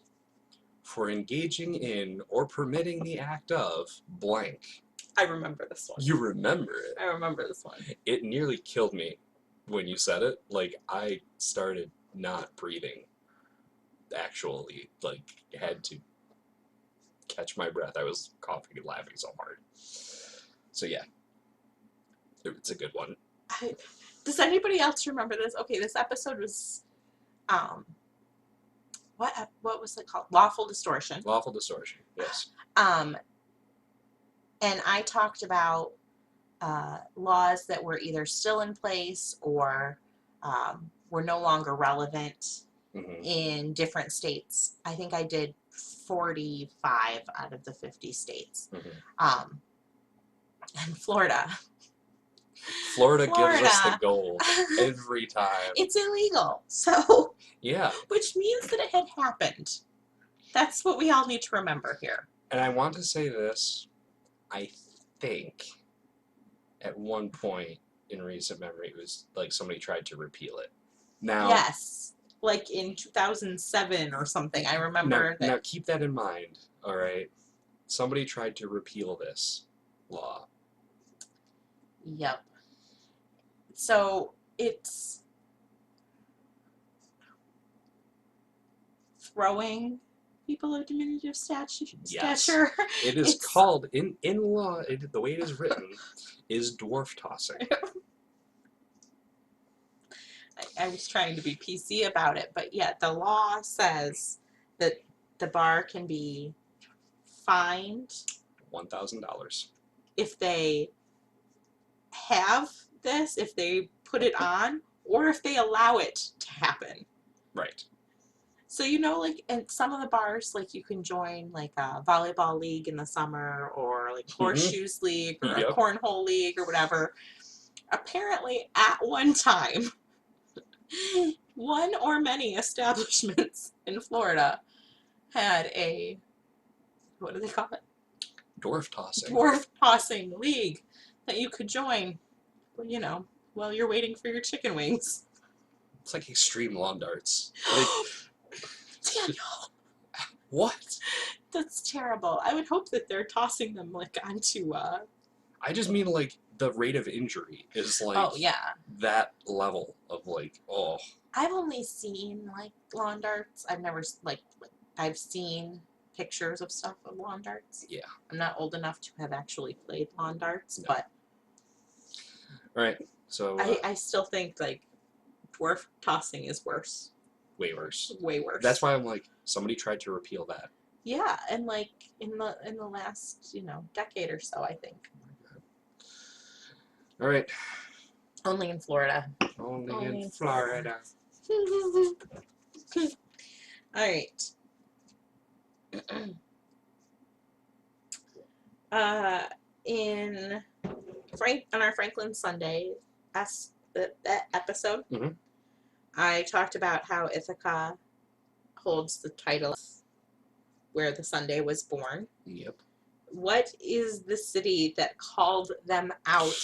for engaging in or permitting the act of blank. I remember this one. You remember it? I remember this one. It nearly killed me when you said it. Like, I started not breathing. Actually, like, had to catch my breath. I was coughing and laughing so hard. So, yeah. It's a good one. Does anybody else remember this? Okay, this episode was, what was it called? Lawful Distortion. Lawful Distortion, yes. And I talked about laws that were either still in place or were no longer relevant in different states. I think I did 45 out of the 50 states. And Florida Gives us the gold every time. It's illegal. So, yeah. Which means that it had happened. That's what we all need to remember here. And I want to say this. I think at one point in recent memory, it was like somebody tried to repeal it. Now, yes, like in 2007 or something. I remember that. Now keep that in mind, all right? somebody tried to repeal this law. Yep. So it's throwing people of diminutive Yes. stature. It is It's called, in law, the way it is written, is dwarf tossing. I was trying to be PC about it, but yeah, the law says that the bar can be fined $1,000. if they have this, if they put it on, or if they allow it to happen. Right. So, you know, like in some of the bars, like you can join like a volleyball league in the summer or like horseshoes league or a Yep. cornhole league or whatever. Apparently, at one time, one or many establishments in Florida had a, what do they call it? Dwarf tossing. Dwarf tossing league that you could join, well, you know, while you're waiting for your chicken wings. It's like extreme lawn darts. Like, Daniel, what? that's terrible. I would hope that they're tossing them like onto I just mean like the rate of injury is like oh yeah. that level of like, oh. I've only seen like lawn darts. I've never like I've seen pictures of stuff of lawn darts. Yeah. I'm not old enough to have actually played lawn darts, No. but All right. So I still think like dwarf tossing is worse. way worse. Way worse. That's why I'm like, somebody tried to repeal that. Yeah, and like in the last, decade or so, I think. All right. Only in Florida. Only in Florida. All right. In on our Franklin Sunday that episode, I talked about how Ithaca holds the title where the Sunday was born. Yep. What is the city that called them out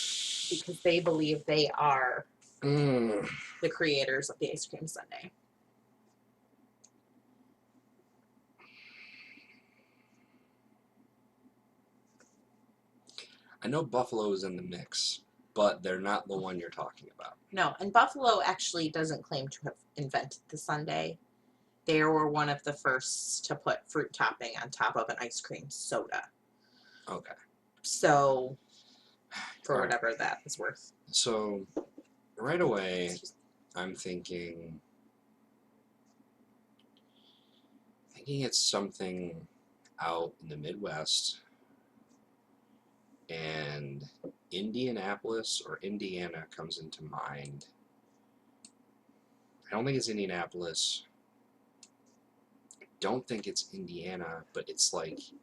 because they believe they are the creators of the ice cream sundae? I know Buffalo is in the mix, but they're not the one you're talking about. No, and Buffalo actually doesn't claim to have invented the sundae. They were one of the first to put fruit topping on top of an ice cream soda. Okay. So, for whatever that is worth. So, right away, I'm thinking it's something out in the Midwest, and Indianapolis or Indiana comes into mind. I don't think it's Indianapolis. I don't think it's Indiana, but it's like, you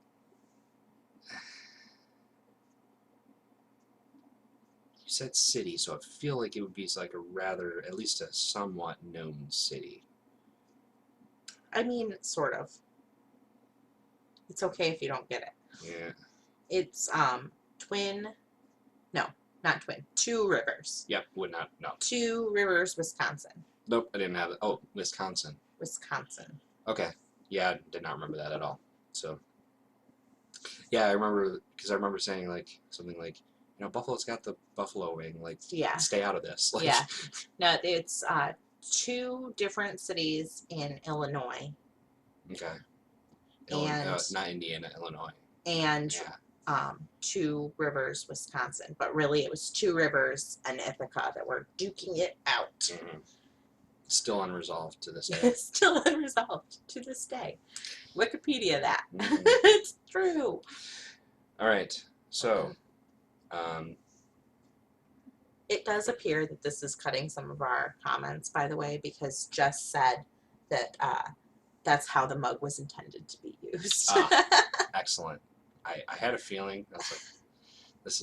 said city, so I feel like it would be like a rather, at least a somewhat known city. I mean, sort of. It's okay if you don't get it. Yeah. It's not Twin. Two Rivers. Yep, would not, no. Two Rivers, Wisconsin. Nope, I didn't have it. Oh, Wisconsin. Wisconsin. Okay. Yeah, I did not remember that at all. So, yeah, I remember, because I remember saying, like, something like, Buffalo's got the buffalo wing, like, Yeah. stay out of this. Like, Yeah. No, it's two different cities in Illinois. Okay. And not Indiana, Illinois. And yeah. Two Rivers, Wisconsin. But really, it was Two Rivers and Ithaca that were duking it out. Mm-hmm. Still unresolved to this day. Still unresolved to this day. Wikipedia that. Mm-hmm. It's true. All right. So, it does appear that this is cutting some of our comments, by the way, because Jess said that that's how the mug was intended to be used. Excellent. I had a feeling. That's like,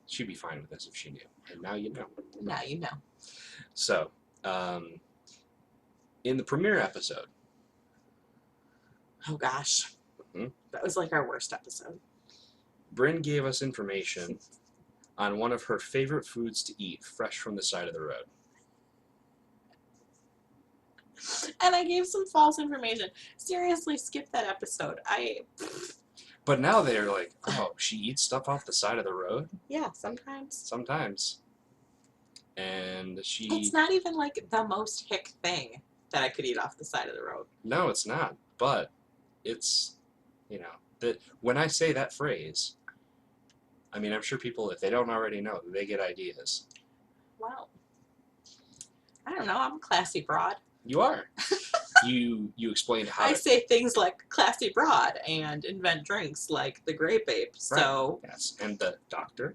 she'd be fine with this if she knew. And now you know. Now you know. So, in the premiere episode. Oh gosh. That was like our worst episode. Bryn gave us information on one of her favorite foods to eat fresh from the side of the road. And I gave some false information. Seriously, skip that episode. But now they're like, oh, she eats stuff off the side of the road? Yeah, sometimes. Sometimes. And It's not even like the most hick thing that I could eat off the side of the road. No, it's not. But it's, that when I say that phrase, I mean, I'm sure people, if they don't already know, they get ideas. Well, I don't know. I'm a classy broad. You are. You explained how I to. say things like classy broad and invent drinks like the Grape Ape. So Yes, and the doctor.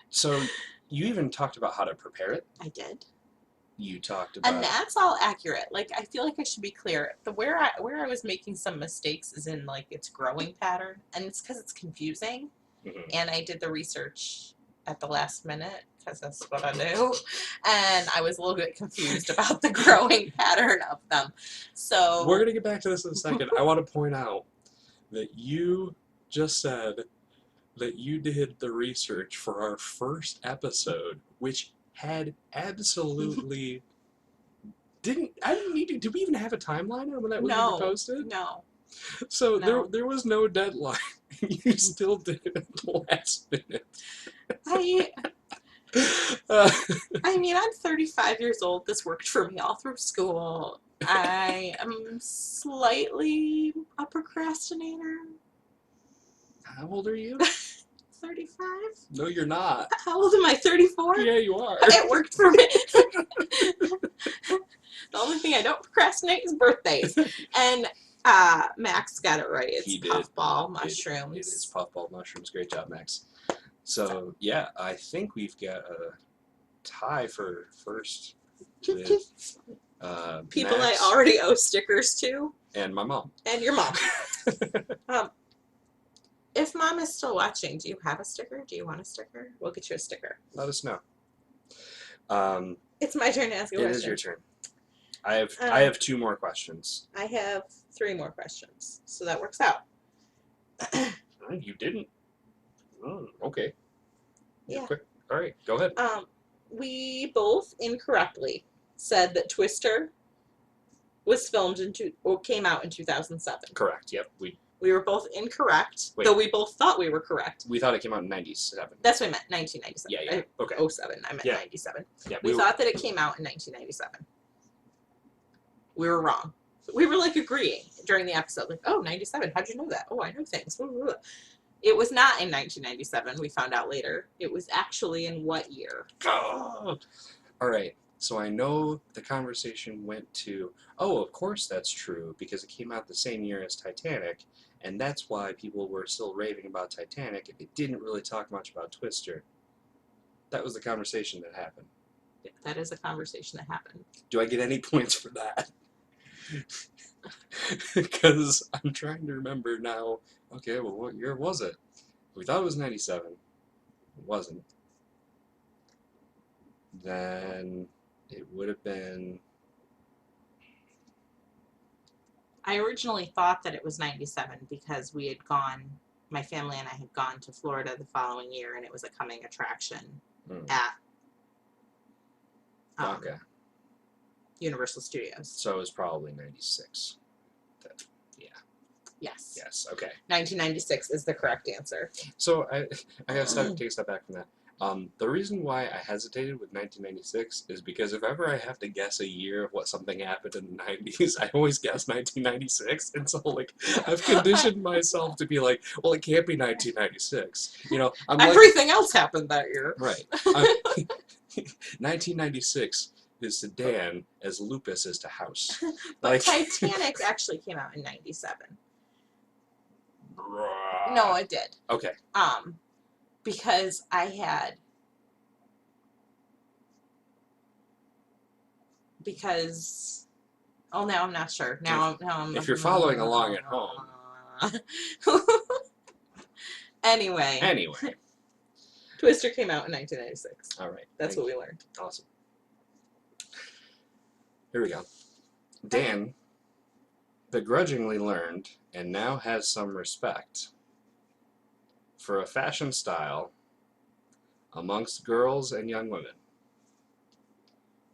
So you even talked about how to prepare it. I did. You talked And about. that's all accurate. Like I feel like I should be clear. Where I was making some mistakes is in like its growing pattern, and it's because it's confusing. Mhm. And I did the research at the last minute because that's what I do, and I was a little bit confused about the growing pattern of them. So We're gonna get back to this in a second. I want to point out that you just said that you did the research for our first episode, which had absolutely I didn't need to. Did we even have a timeline on when that was going to be posted? No. So No. there was no deadline. You still did it at the last minute. I mean, I'm 35 years old. This worked for me all through school. I am slightly a procrastinator. How old are you? 35? No, you're not. How old am I? 34? Yeah, you are. It worked for me. The only thing I don't procrastinate is birthdays. And Max got it right. It's puffball mushrooms. It is puffball mushrooms. Great job, Max. So, yeah, I think we've got a tie for first with people Max I already owe stickers to. and my mom. And your mom. If mom is still watching, do you have a sticker? Do you want a sticker? We'll get you a sticker. Let us know. It's my turn to ask a question. It is your turn. I have 2 more questions. I have 3 more questions, so that works out. You didn't. Oh, okay. Yeah. Quick. All right, go ahead. We both incorrectly said that Twister was filmed came out in 2007. Correct. Yep. We were both incorrect, Wait. though we both thought we were correct. We thought it came out in 97. That's what I meant, 1997. Yeah. Okay. 07. I meant 97. Yeah. We thought that it came out in 1997. We were wrong. We were like agreeing during the episode, like, oh, 97. How'd you know that? Oh, I know things. It was not in 1997. We found out later. It was actually in what year? Oh! All right. So I know the conversation went to, oh, of course that's true, because it came out the same year as Titanic, and that's why people were still raving about Titanic, and they didn't really talk much about Twister. That was the conversation that happened. That is a conversation that happened. Do I get any points for that? Because I'm trying to remember now, okay, well, what year was it? We thought it was 97. It wasn't. Then it would have been... I originally thought that it was 97 because we had gone, my family and I had gone to Florida the following year, and it was a coming attraction at okay. Universal Studios. So it was probably 96. Yeah. Yes. Yes, okay. 1996 is the correct answer. So I gotta take a step back from that. The reason why I hesitated with 1996 is because if ever I have to guess a year of what something happened in the 90s, I always guess 1996. And so, like, I've conditioned myself to be like, well, it can't be 1996. You know, everything else happened that year. Right. 1996 is to Dan as lupus is to House. But Titanic actually came out in 97. No, it did. Okay. Because I had... Because... Oh, now I'm not sure. Now I'm... If you're following along at home. Anyway. Twister came out in 1996. All right. That's what we learned. Awesome. Here we go. Dan begrudgingly learned and now has some respect for a fashion style amongst girls and young women.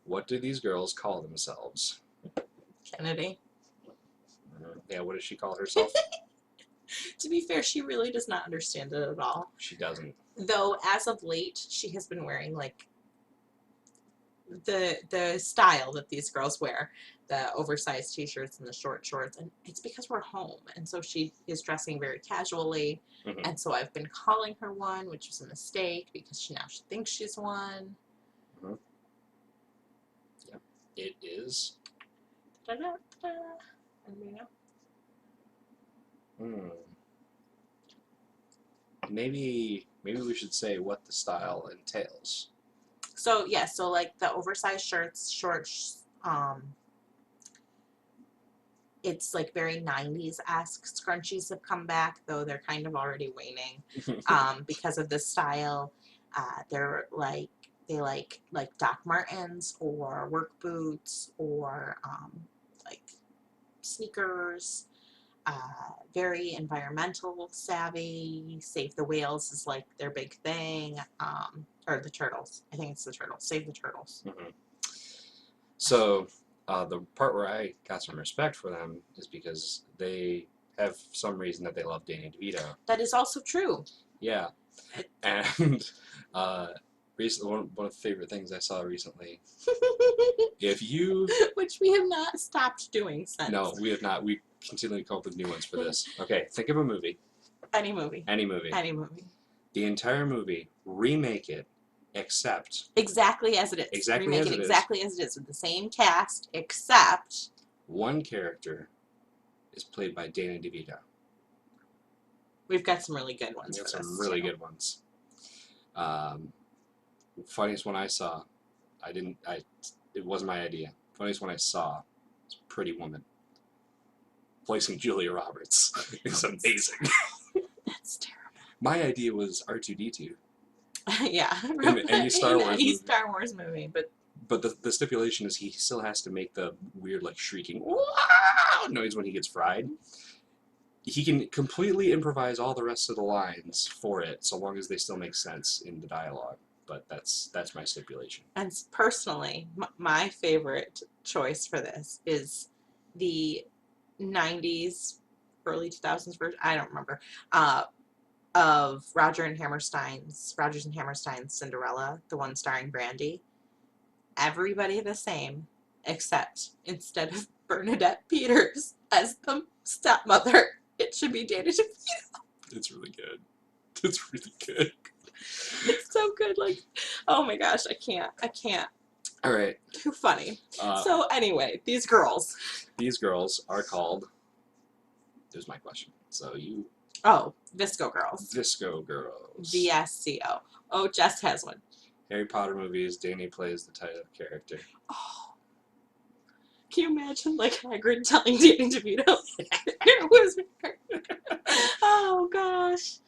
What do these girls call themselves? Kennedy. Yeah, what does she call herself? To be fair, she really does not understand it at all. She doesn't. Though as of late, she has been wearing like the style that these girls wear, the oversized t-shirts and the short shorts, and it's because we're home, and so she is dressing very casually. Mm-hmm. And so I've been calling her one, which was a mistake because she thinks she's one. Mm-hmm. Yep, it is. Da-da-da-da. Anybody know? Maybe we should say what the style entails. So yeah, so like the oversized shirts, shorts, it's like very 90s-esque. Scrunchies have come back, though they're kind of already waning because of this style. They're like they like Doc Martens or work boots or like sneakers. Very environmental savvy. Save the whales is like their big thing. Or the turtles. I think it's the turtles. Save the turtles. Mm-hmm. So the part where I got some respect for them is because they have some reason that they love Danny DeVito. That is also true. Yeah, and recently one of the favorite things I saw recently. If you, which we have not stopped doing since. No, we have not. We continually come up with new ones for this. Okay, think of a movie. Any movie. Any movie. Any movie. The entire movie, remake it, except exactly as it is. Exactly Remake as it it is. exactly as it is with the same cast, except one character is played by Danny DeVito. we've got some really good ones. We got for some this, really too. good ones. Funniest one I saw, it wasn't my idea. Funniest one I saw was Pretty Woman. Voicing Julia Roberts. It's amazing. That's terrible. My idea was R2-D2. Yeah. Any Star Wars movie. Star Wars movie, But the stipulation is he still has to make the weird, like, shrieking "Wow!" noise when he gets fried. He can completely improvise all the rest of the lines for it, so long as they still make sense in the dialogue. But that's my stipulation. and personally, my favorite choice for this is the 90s, early 2000s version, I don't remember, of Rogers and Hammerstein's Cinderella, the one starring Brandy. Everybody the same, except instead of Bernadette Peters as the stepmother, it should be Dana DeVito. It's really good. It's really good. It's so good. Like, oh my gosh, I can't. All right. Too funny. So anyway, these girls. These girls are called. There's my question. So you. Oh, Visco Girls. Visco Girls. VSCO. Oh, Jess has one. Harry Potter movies. Danny plays the title character. Oh. Can you imagine, like, Hagrid telling Danny DeVito it was her? Oh, gosh.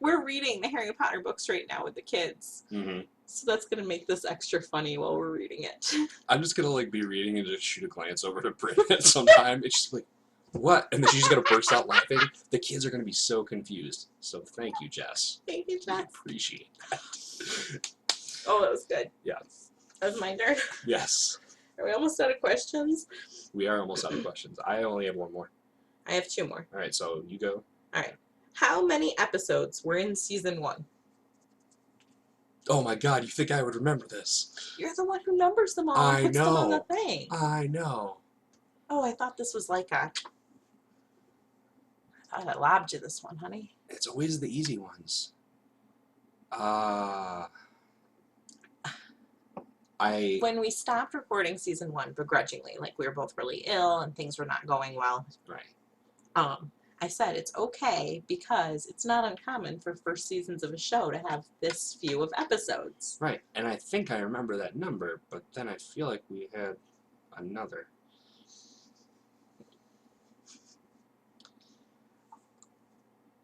We're reading the Harry Potter books right now with the kids. Mm-hmm. So that's going to make this extra funny while we're reading it. I'm just going to, like, be reading and just shoot a glance over to Brit sometime. It's just like, what? And then she's going to burst out laughing. The kids are going to be so confused. So thank you, Jess. Thank you, I Jess. appreciate that. Oh, that was good. Yeah. That was my turn. Yes. Are we almost out of questions? We are almost out of questions. I only have one more. I have two more. All right, so you go. All right. How many episodes were in season 1? Oh my God, you think I would remember this? You're the one who numbers them all I and puts them on the know. thing. I know. Oh, I thought this was like a... I thought I lobbed you this one, honey. It's always the easy ones. When we stopped recording season 1 begrudgingly, like we were both really ill and things were not going well. Right. I said it's okay because it's not uncommon for first seasons of a show to have this few of episodes. Right, and I think I remember that number, but then I feel like we had another.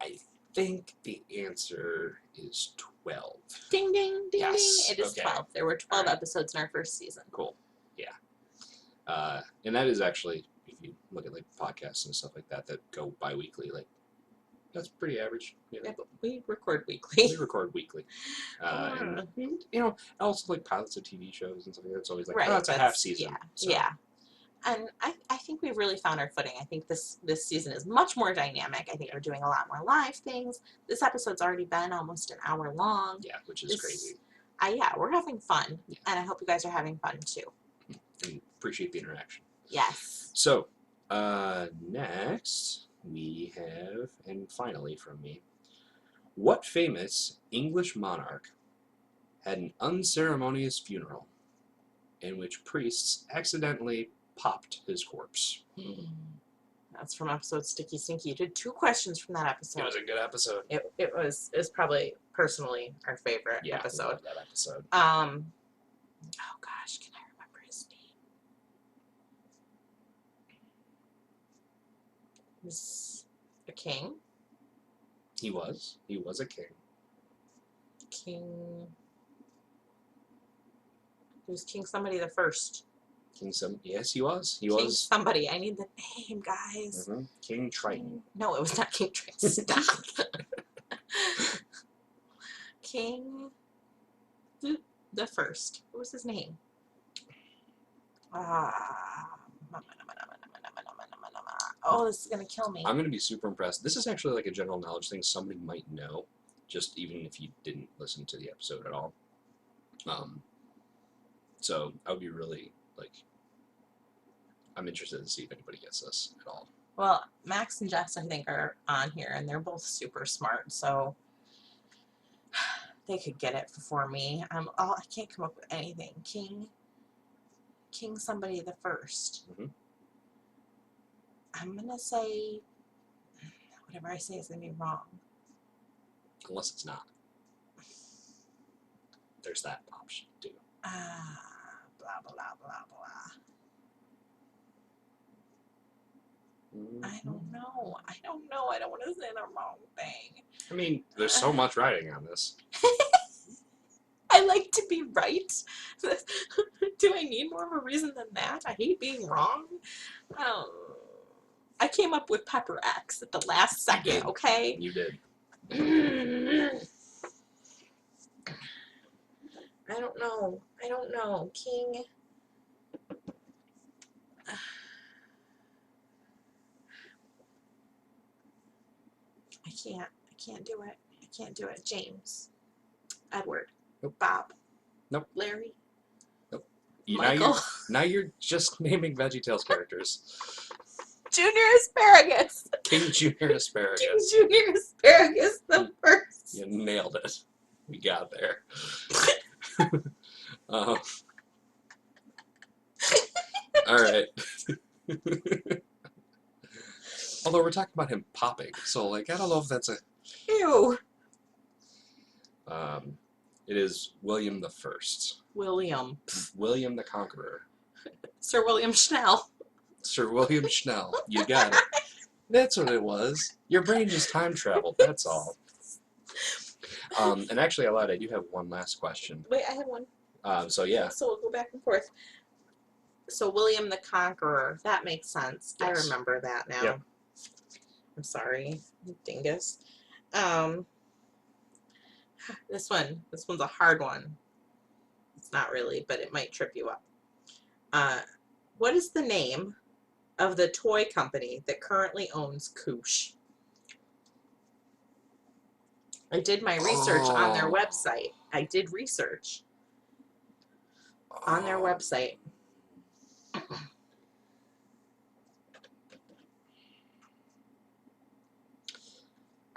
I think the answer is 12. Ding, ding, ding, Yes, ding. It is okay. 12. There were 12 Right. episodes in our first season. Cool. Yeah. And that is actually, if you look at like podcasts and stuff like that that go bi-weekly, like that's pretty average. You know? Yeah, but we record weekly. We record weekly. And you know, also like pilots of TV shows and stuff like that. It's always like, Right, oh, it's a but half season. Yeah, So, yeah. And I think we've really found our footing. I think this season is much more dynamic. I think we're doing a lot more live things. This episode's already been almost an hour long. Yeah, which is crazy. Yeah, we're having fun, Yeah. and I hope you guys are having fun too. And appreciate the interaction. Yes. So, next we have, and finally from me, what famous English monarch had an unceremonious funeral in which priests accidentally popped his corpse? That's from episode Sticky Stinky. You did 2 questions from that episode. It was a good episode. It was probably personally our favorite episode. I love that episode. Oh gosh, can I remember his name? Was a king. He was a king. King. He was King somebody the first. Yes, he was. He King was somebody. I need the name, guys. King Triton. No, it was not King Triton. Stop. King the first. What was his name? Oh, this is gonna kill me. I'm gonna be super impressed. This is actually like a general knowledge thing somebody might know, just even if you didn't listen to the episode at all. So I would be really I'm interested to see if anybody gets this at all. Well, Max and Jess, I think, are on here, and they're both super smart, so they could get it before me. I can't come up with anything. King somebody the first. I'm gonna say whatever I say is gonna be wrong. Unless it's not. There's that option too. Blah blah blah blah. I don't know. I don't want to say the wrong thing. I mean, there's so much writing on this. I like to be right. Do I need more of a reason than that? I hate being wrong. I came up with Pepper X at the last second, okay? You did. I don't know. King. I can't do it. James. Edward. Nope. Bob. Nope. Larry. Nope. Michael. Now you're just naming VeggieTales characters. Junior Asparagus. King Junior Asparagus. King Junior Asparagus the first. You nailed it. We got there. All right. Although we're talking about him popping, so I don't know if that's a. Ew. It is William the First. William the Conqueror. Sir William Schnell. Sir William Schnell. You got it. That's what it was. Your brain just time traveled. That's all. And actually, I lied. I do have one last question. Wait, I have one. So yeah. So we'll go back and forth. So William the Conqueror. That makes sense. Yes. I remember that now. Yep. I'm sorry, dingus. This one's a hard one. It's not really, but it might trip you up. What is the name of the toy company that currently owns Koosh? I did my research on their website. I did research on their website.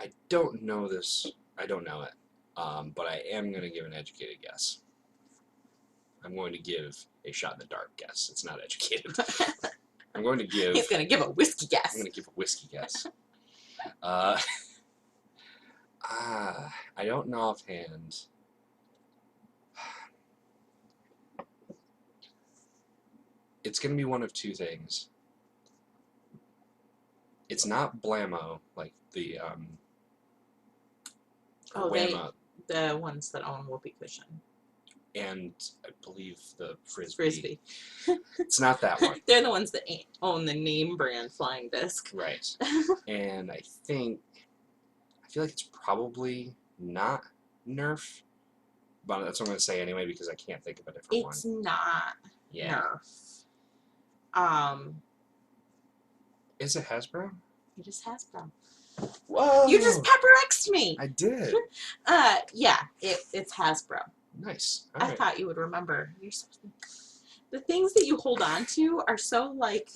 I don't know this. I don't know it. But I am going to give an educated guess. I'm going to give a shot in the dark guess. It's not educated. I'm going to give. He's going to give a whiskey guess. I'm going to give a whiskey guess. I don't know offhand. It's going to be one of two things. It's not Blammo, like the Whammo, the ones that own Whoopee Cushion. And I believe the Frisbee. Frisbee. It's not that one. They're the ones that own the name brand Flying Disc. Right. And I feel like it's probably not Nerf, but that's what I'm going to say anyway because I can't think of a different one. It's not Yeah. Is it Hasbro? It is Hasbro. Whoa! You just Pepper X'd me. I did. Yeah, it's Hasbro. Nice. I All right. thought you would remember. The things that you hold on to are so like.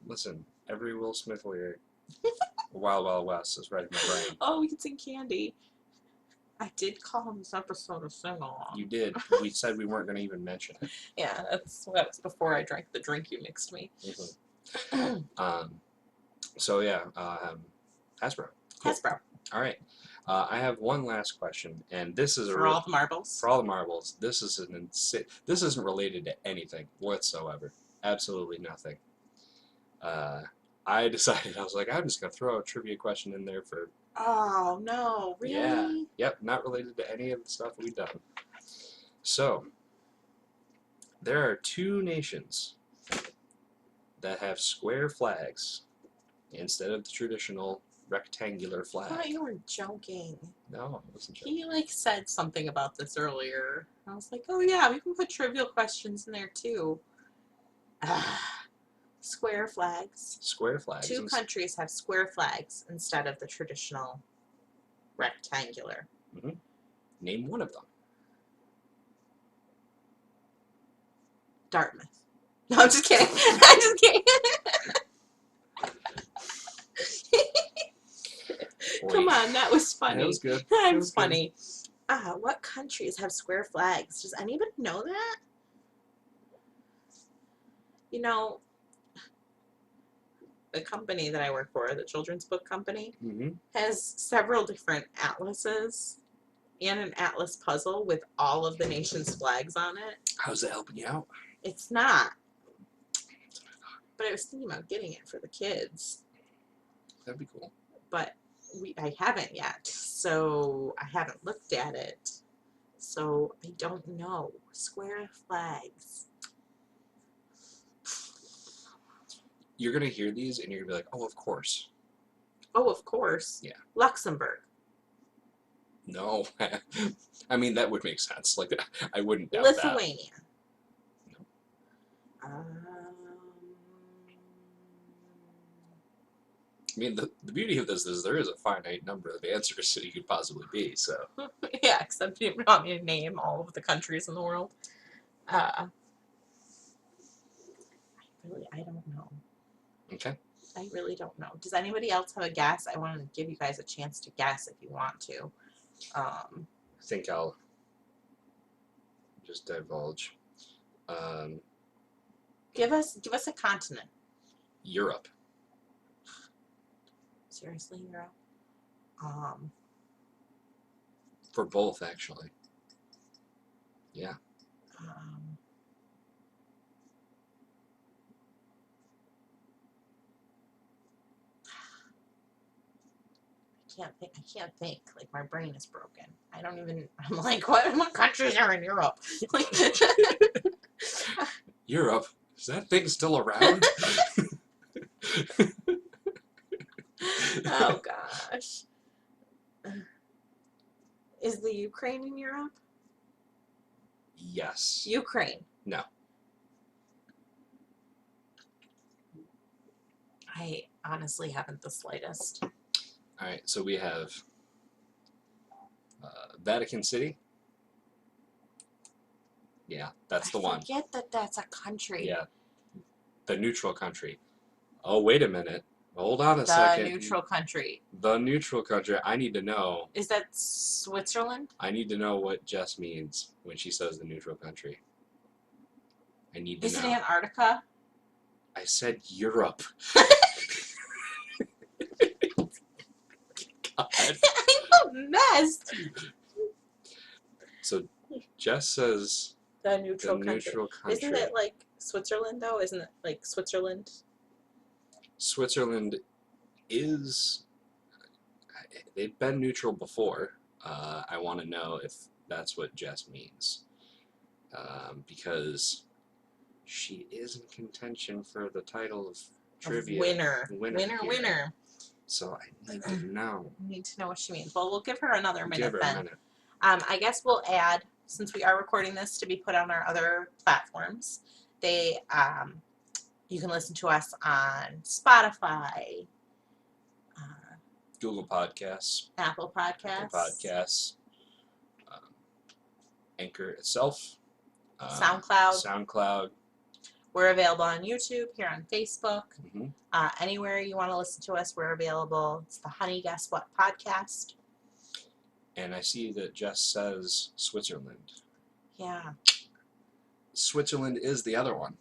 Listen, every Will Smith lyric, Wild Wild West, is right in my brain. Oh, it's in candy. I did call him this episode of Singalong. You did. We said we weren't going to even mention it. Yeah, that was before I drank the drink you mixed me. Mm-hmm. So yeah, Hasbro. Cool. Hasbro. All right. I have one last question, and this is For all the marbles. For all the marbles, this is this isn't related to anything whatsoever. Absolutely nothing. I decided I was like, I'm just gonna throw a trivia question in there for. Oh no! Really? Yeah. Yep. Not related to any of the stuff we've done. So there are 2 nations that have square flags instead of the traditional rectangular I flag. thought you were joking. No, I wasn't joking. He like said something about this earlier. I was like, oh yeah, we can put trivial questions in there too. Square flags. Square flags. 2 countries have square flags instead of the traditional rectangular. Mm-hmm. Name one of them. Dartmouth. No, I'm just kidding. I'm just kidding. Come on, that was funny. That was good. That was funny. What countries have square flags? Does anybody know that? You know, the company that I work for, the children's book company, Mm-hmm. has several different atlases and an atlas puzzle with all of the nation's flags on it. How's that helping you out? It's not. But I was thinking about getting it for the kids. That'd be cool. But I haven't yet, so I haven't looked at it. So I don't know. Square flags. You're gonna hear these and you're gonna be like, oh, of course. Oh, of course. Yeah. Luxembourg. No. I mean, that would make sense. Like, I wouldn't doubt Lithuania. that. I mean, the beauty of this is there is a finite number of answers that you could possibly be, so. Yeah, except you want me to name all of the countries in the world. I don't know. Okay. I really don't know. Does anybody else have a guess? I want to give you guys a chance to guess if you want to. I think I'll just divulge. Give us a continent. Europe. Seriously, Europe? For both, actually. Yeah. I can't think. Like, my brain is broken. I don't even. I'm like, what countries are in Europe? Like, Europe? Is that thing still around? oh gosh. Is the Ukraine in Europe? Yes. Ukraine. No. I honestly haven't the slightest. All right, so we have Vatican City. Yeah, that's the one. I forget that that's a country. Yeah, the neutral country. Oh, wait a minute. Hold on a second. The neutral country. The neutral country. I need to know. Is that Switzerland? I need to know what Jess means when she says the neutral country. I need to know. Is it Antarctica? I said Europe. God. I'm a mess. So Jess says The neutral country. Isn't it like Switzerland though? Isn't it like Switzerland? Switzerland is. They've been neutral before. I want to know if that's what Jess means. Because she is in contention for the title of trivia. Winner. Winner. So I need to know. I need to know what she means. Well, we'll give her another minute Give her then. a minute. I guess we'll add, since we are recording this to be put on our other platforms, they You can listen to us on Spotify, uh, Google Podcasts, Apple Apple Podcasts, Podcasts, um, Anchor itself, SoundCloud. SoundCloud. We're available on YouTube, here on Facebook. hmm Anywhere you want to listen to us, we're available. It's the Honey Guess What podcast. And I see that Jess says Switzerland. Yeah. Switzerland is the other one.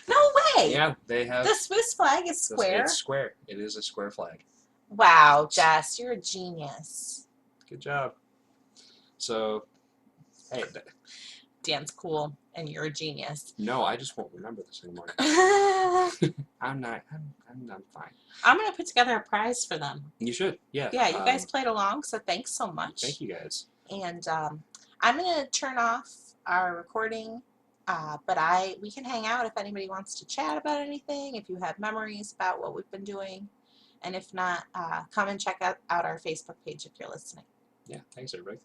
No way! Yeah, they have. The Swiss flag is square? It's square. It is a square flag. Wow, Jess, you're a genius. Good job. So, hey, Dan's cool, and you're a genius. no, I just won't remember this anymore. I'm not. I'm fine. I'm going to put together a prize for them. You should. Yeah. Yeah, you guys played along, so thanks so much. Thank you guys. And I'm going to turn off our recording, but we can hang out if anybody wants to chat about anything, if you have memories about what we've been doing. And if not, come and check out our Facebook page if you're listening. Yeah, thanks everybody.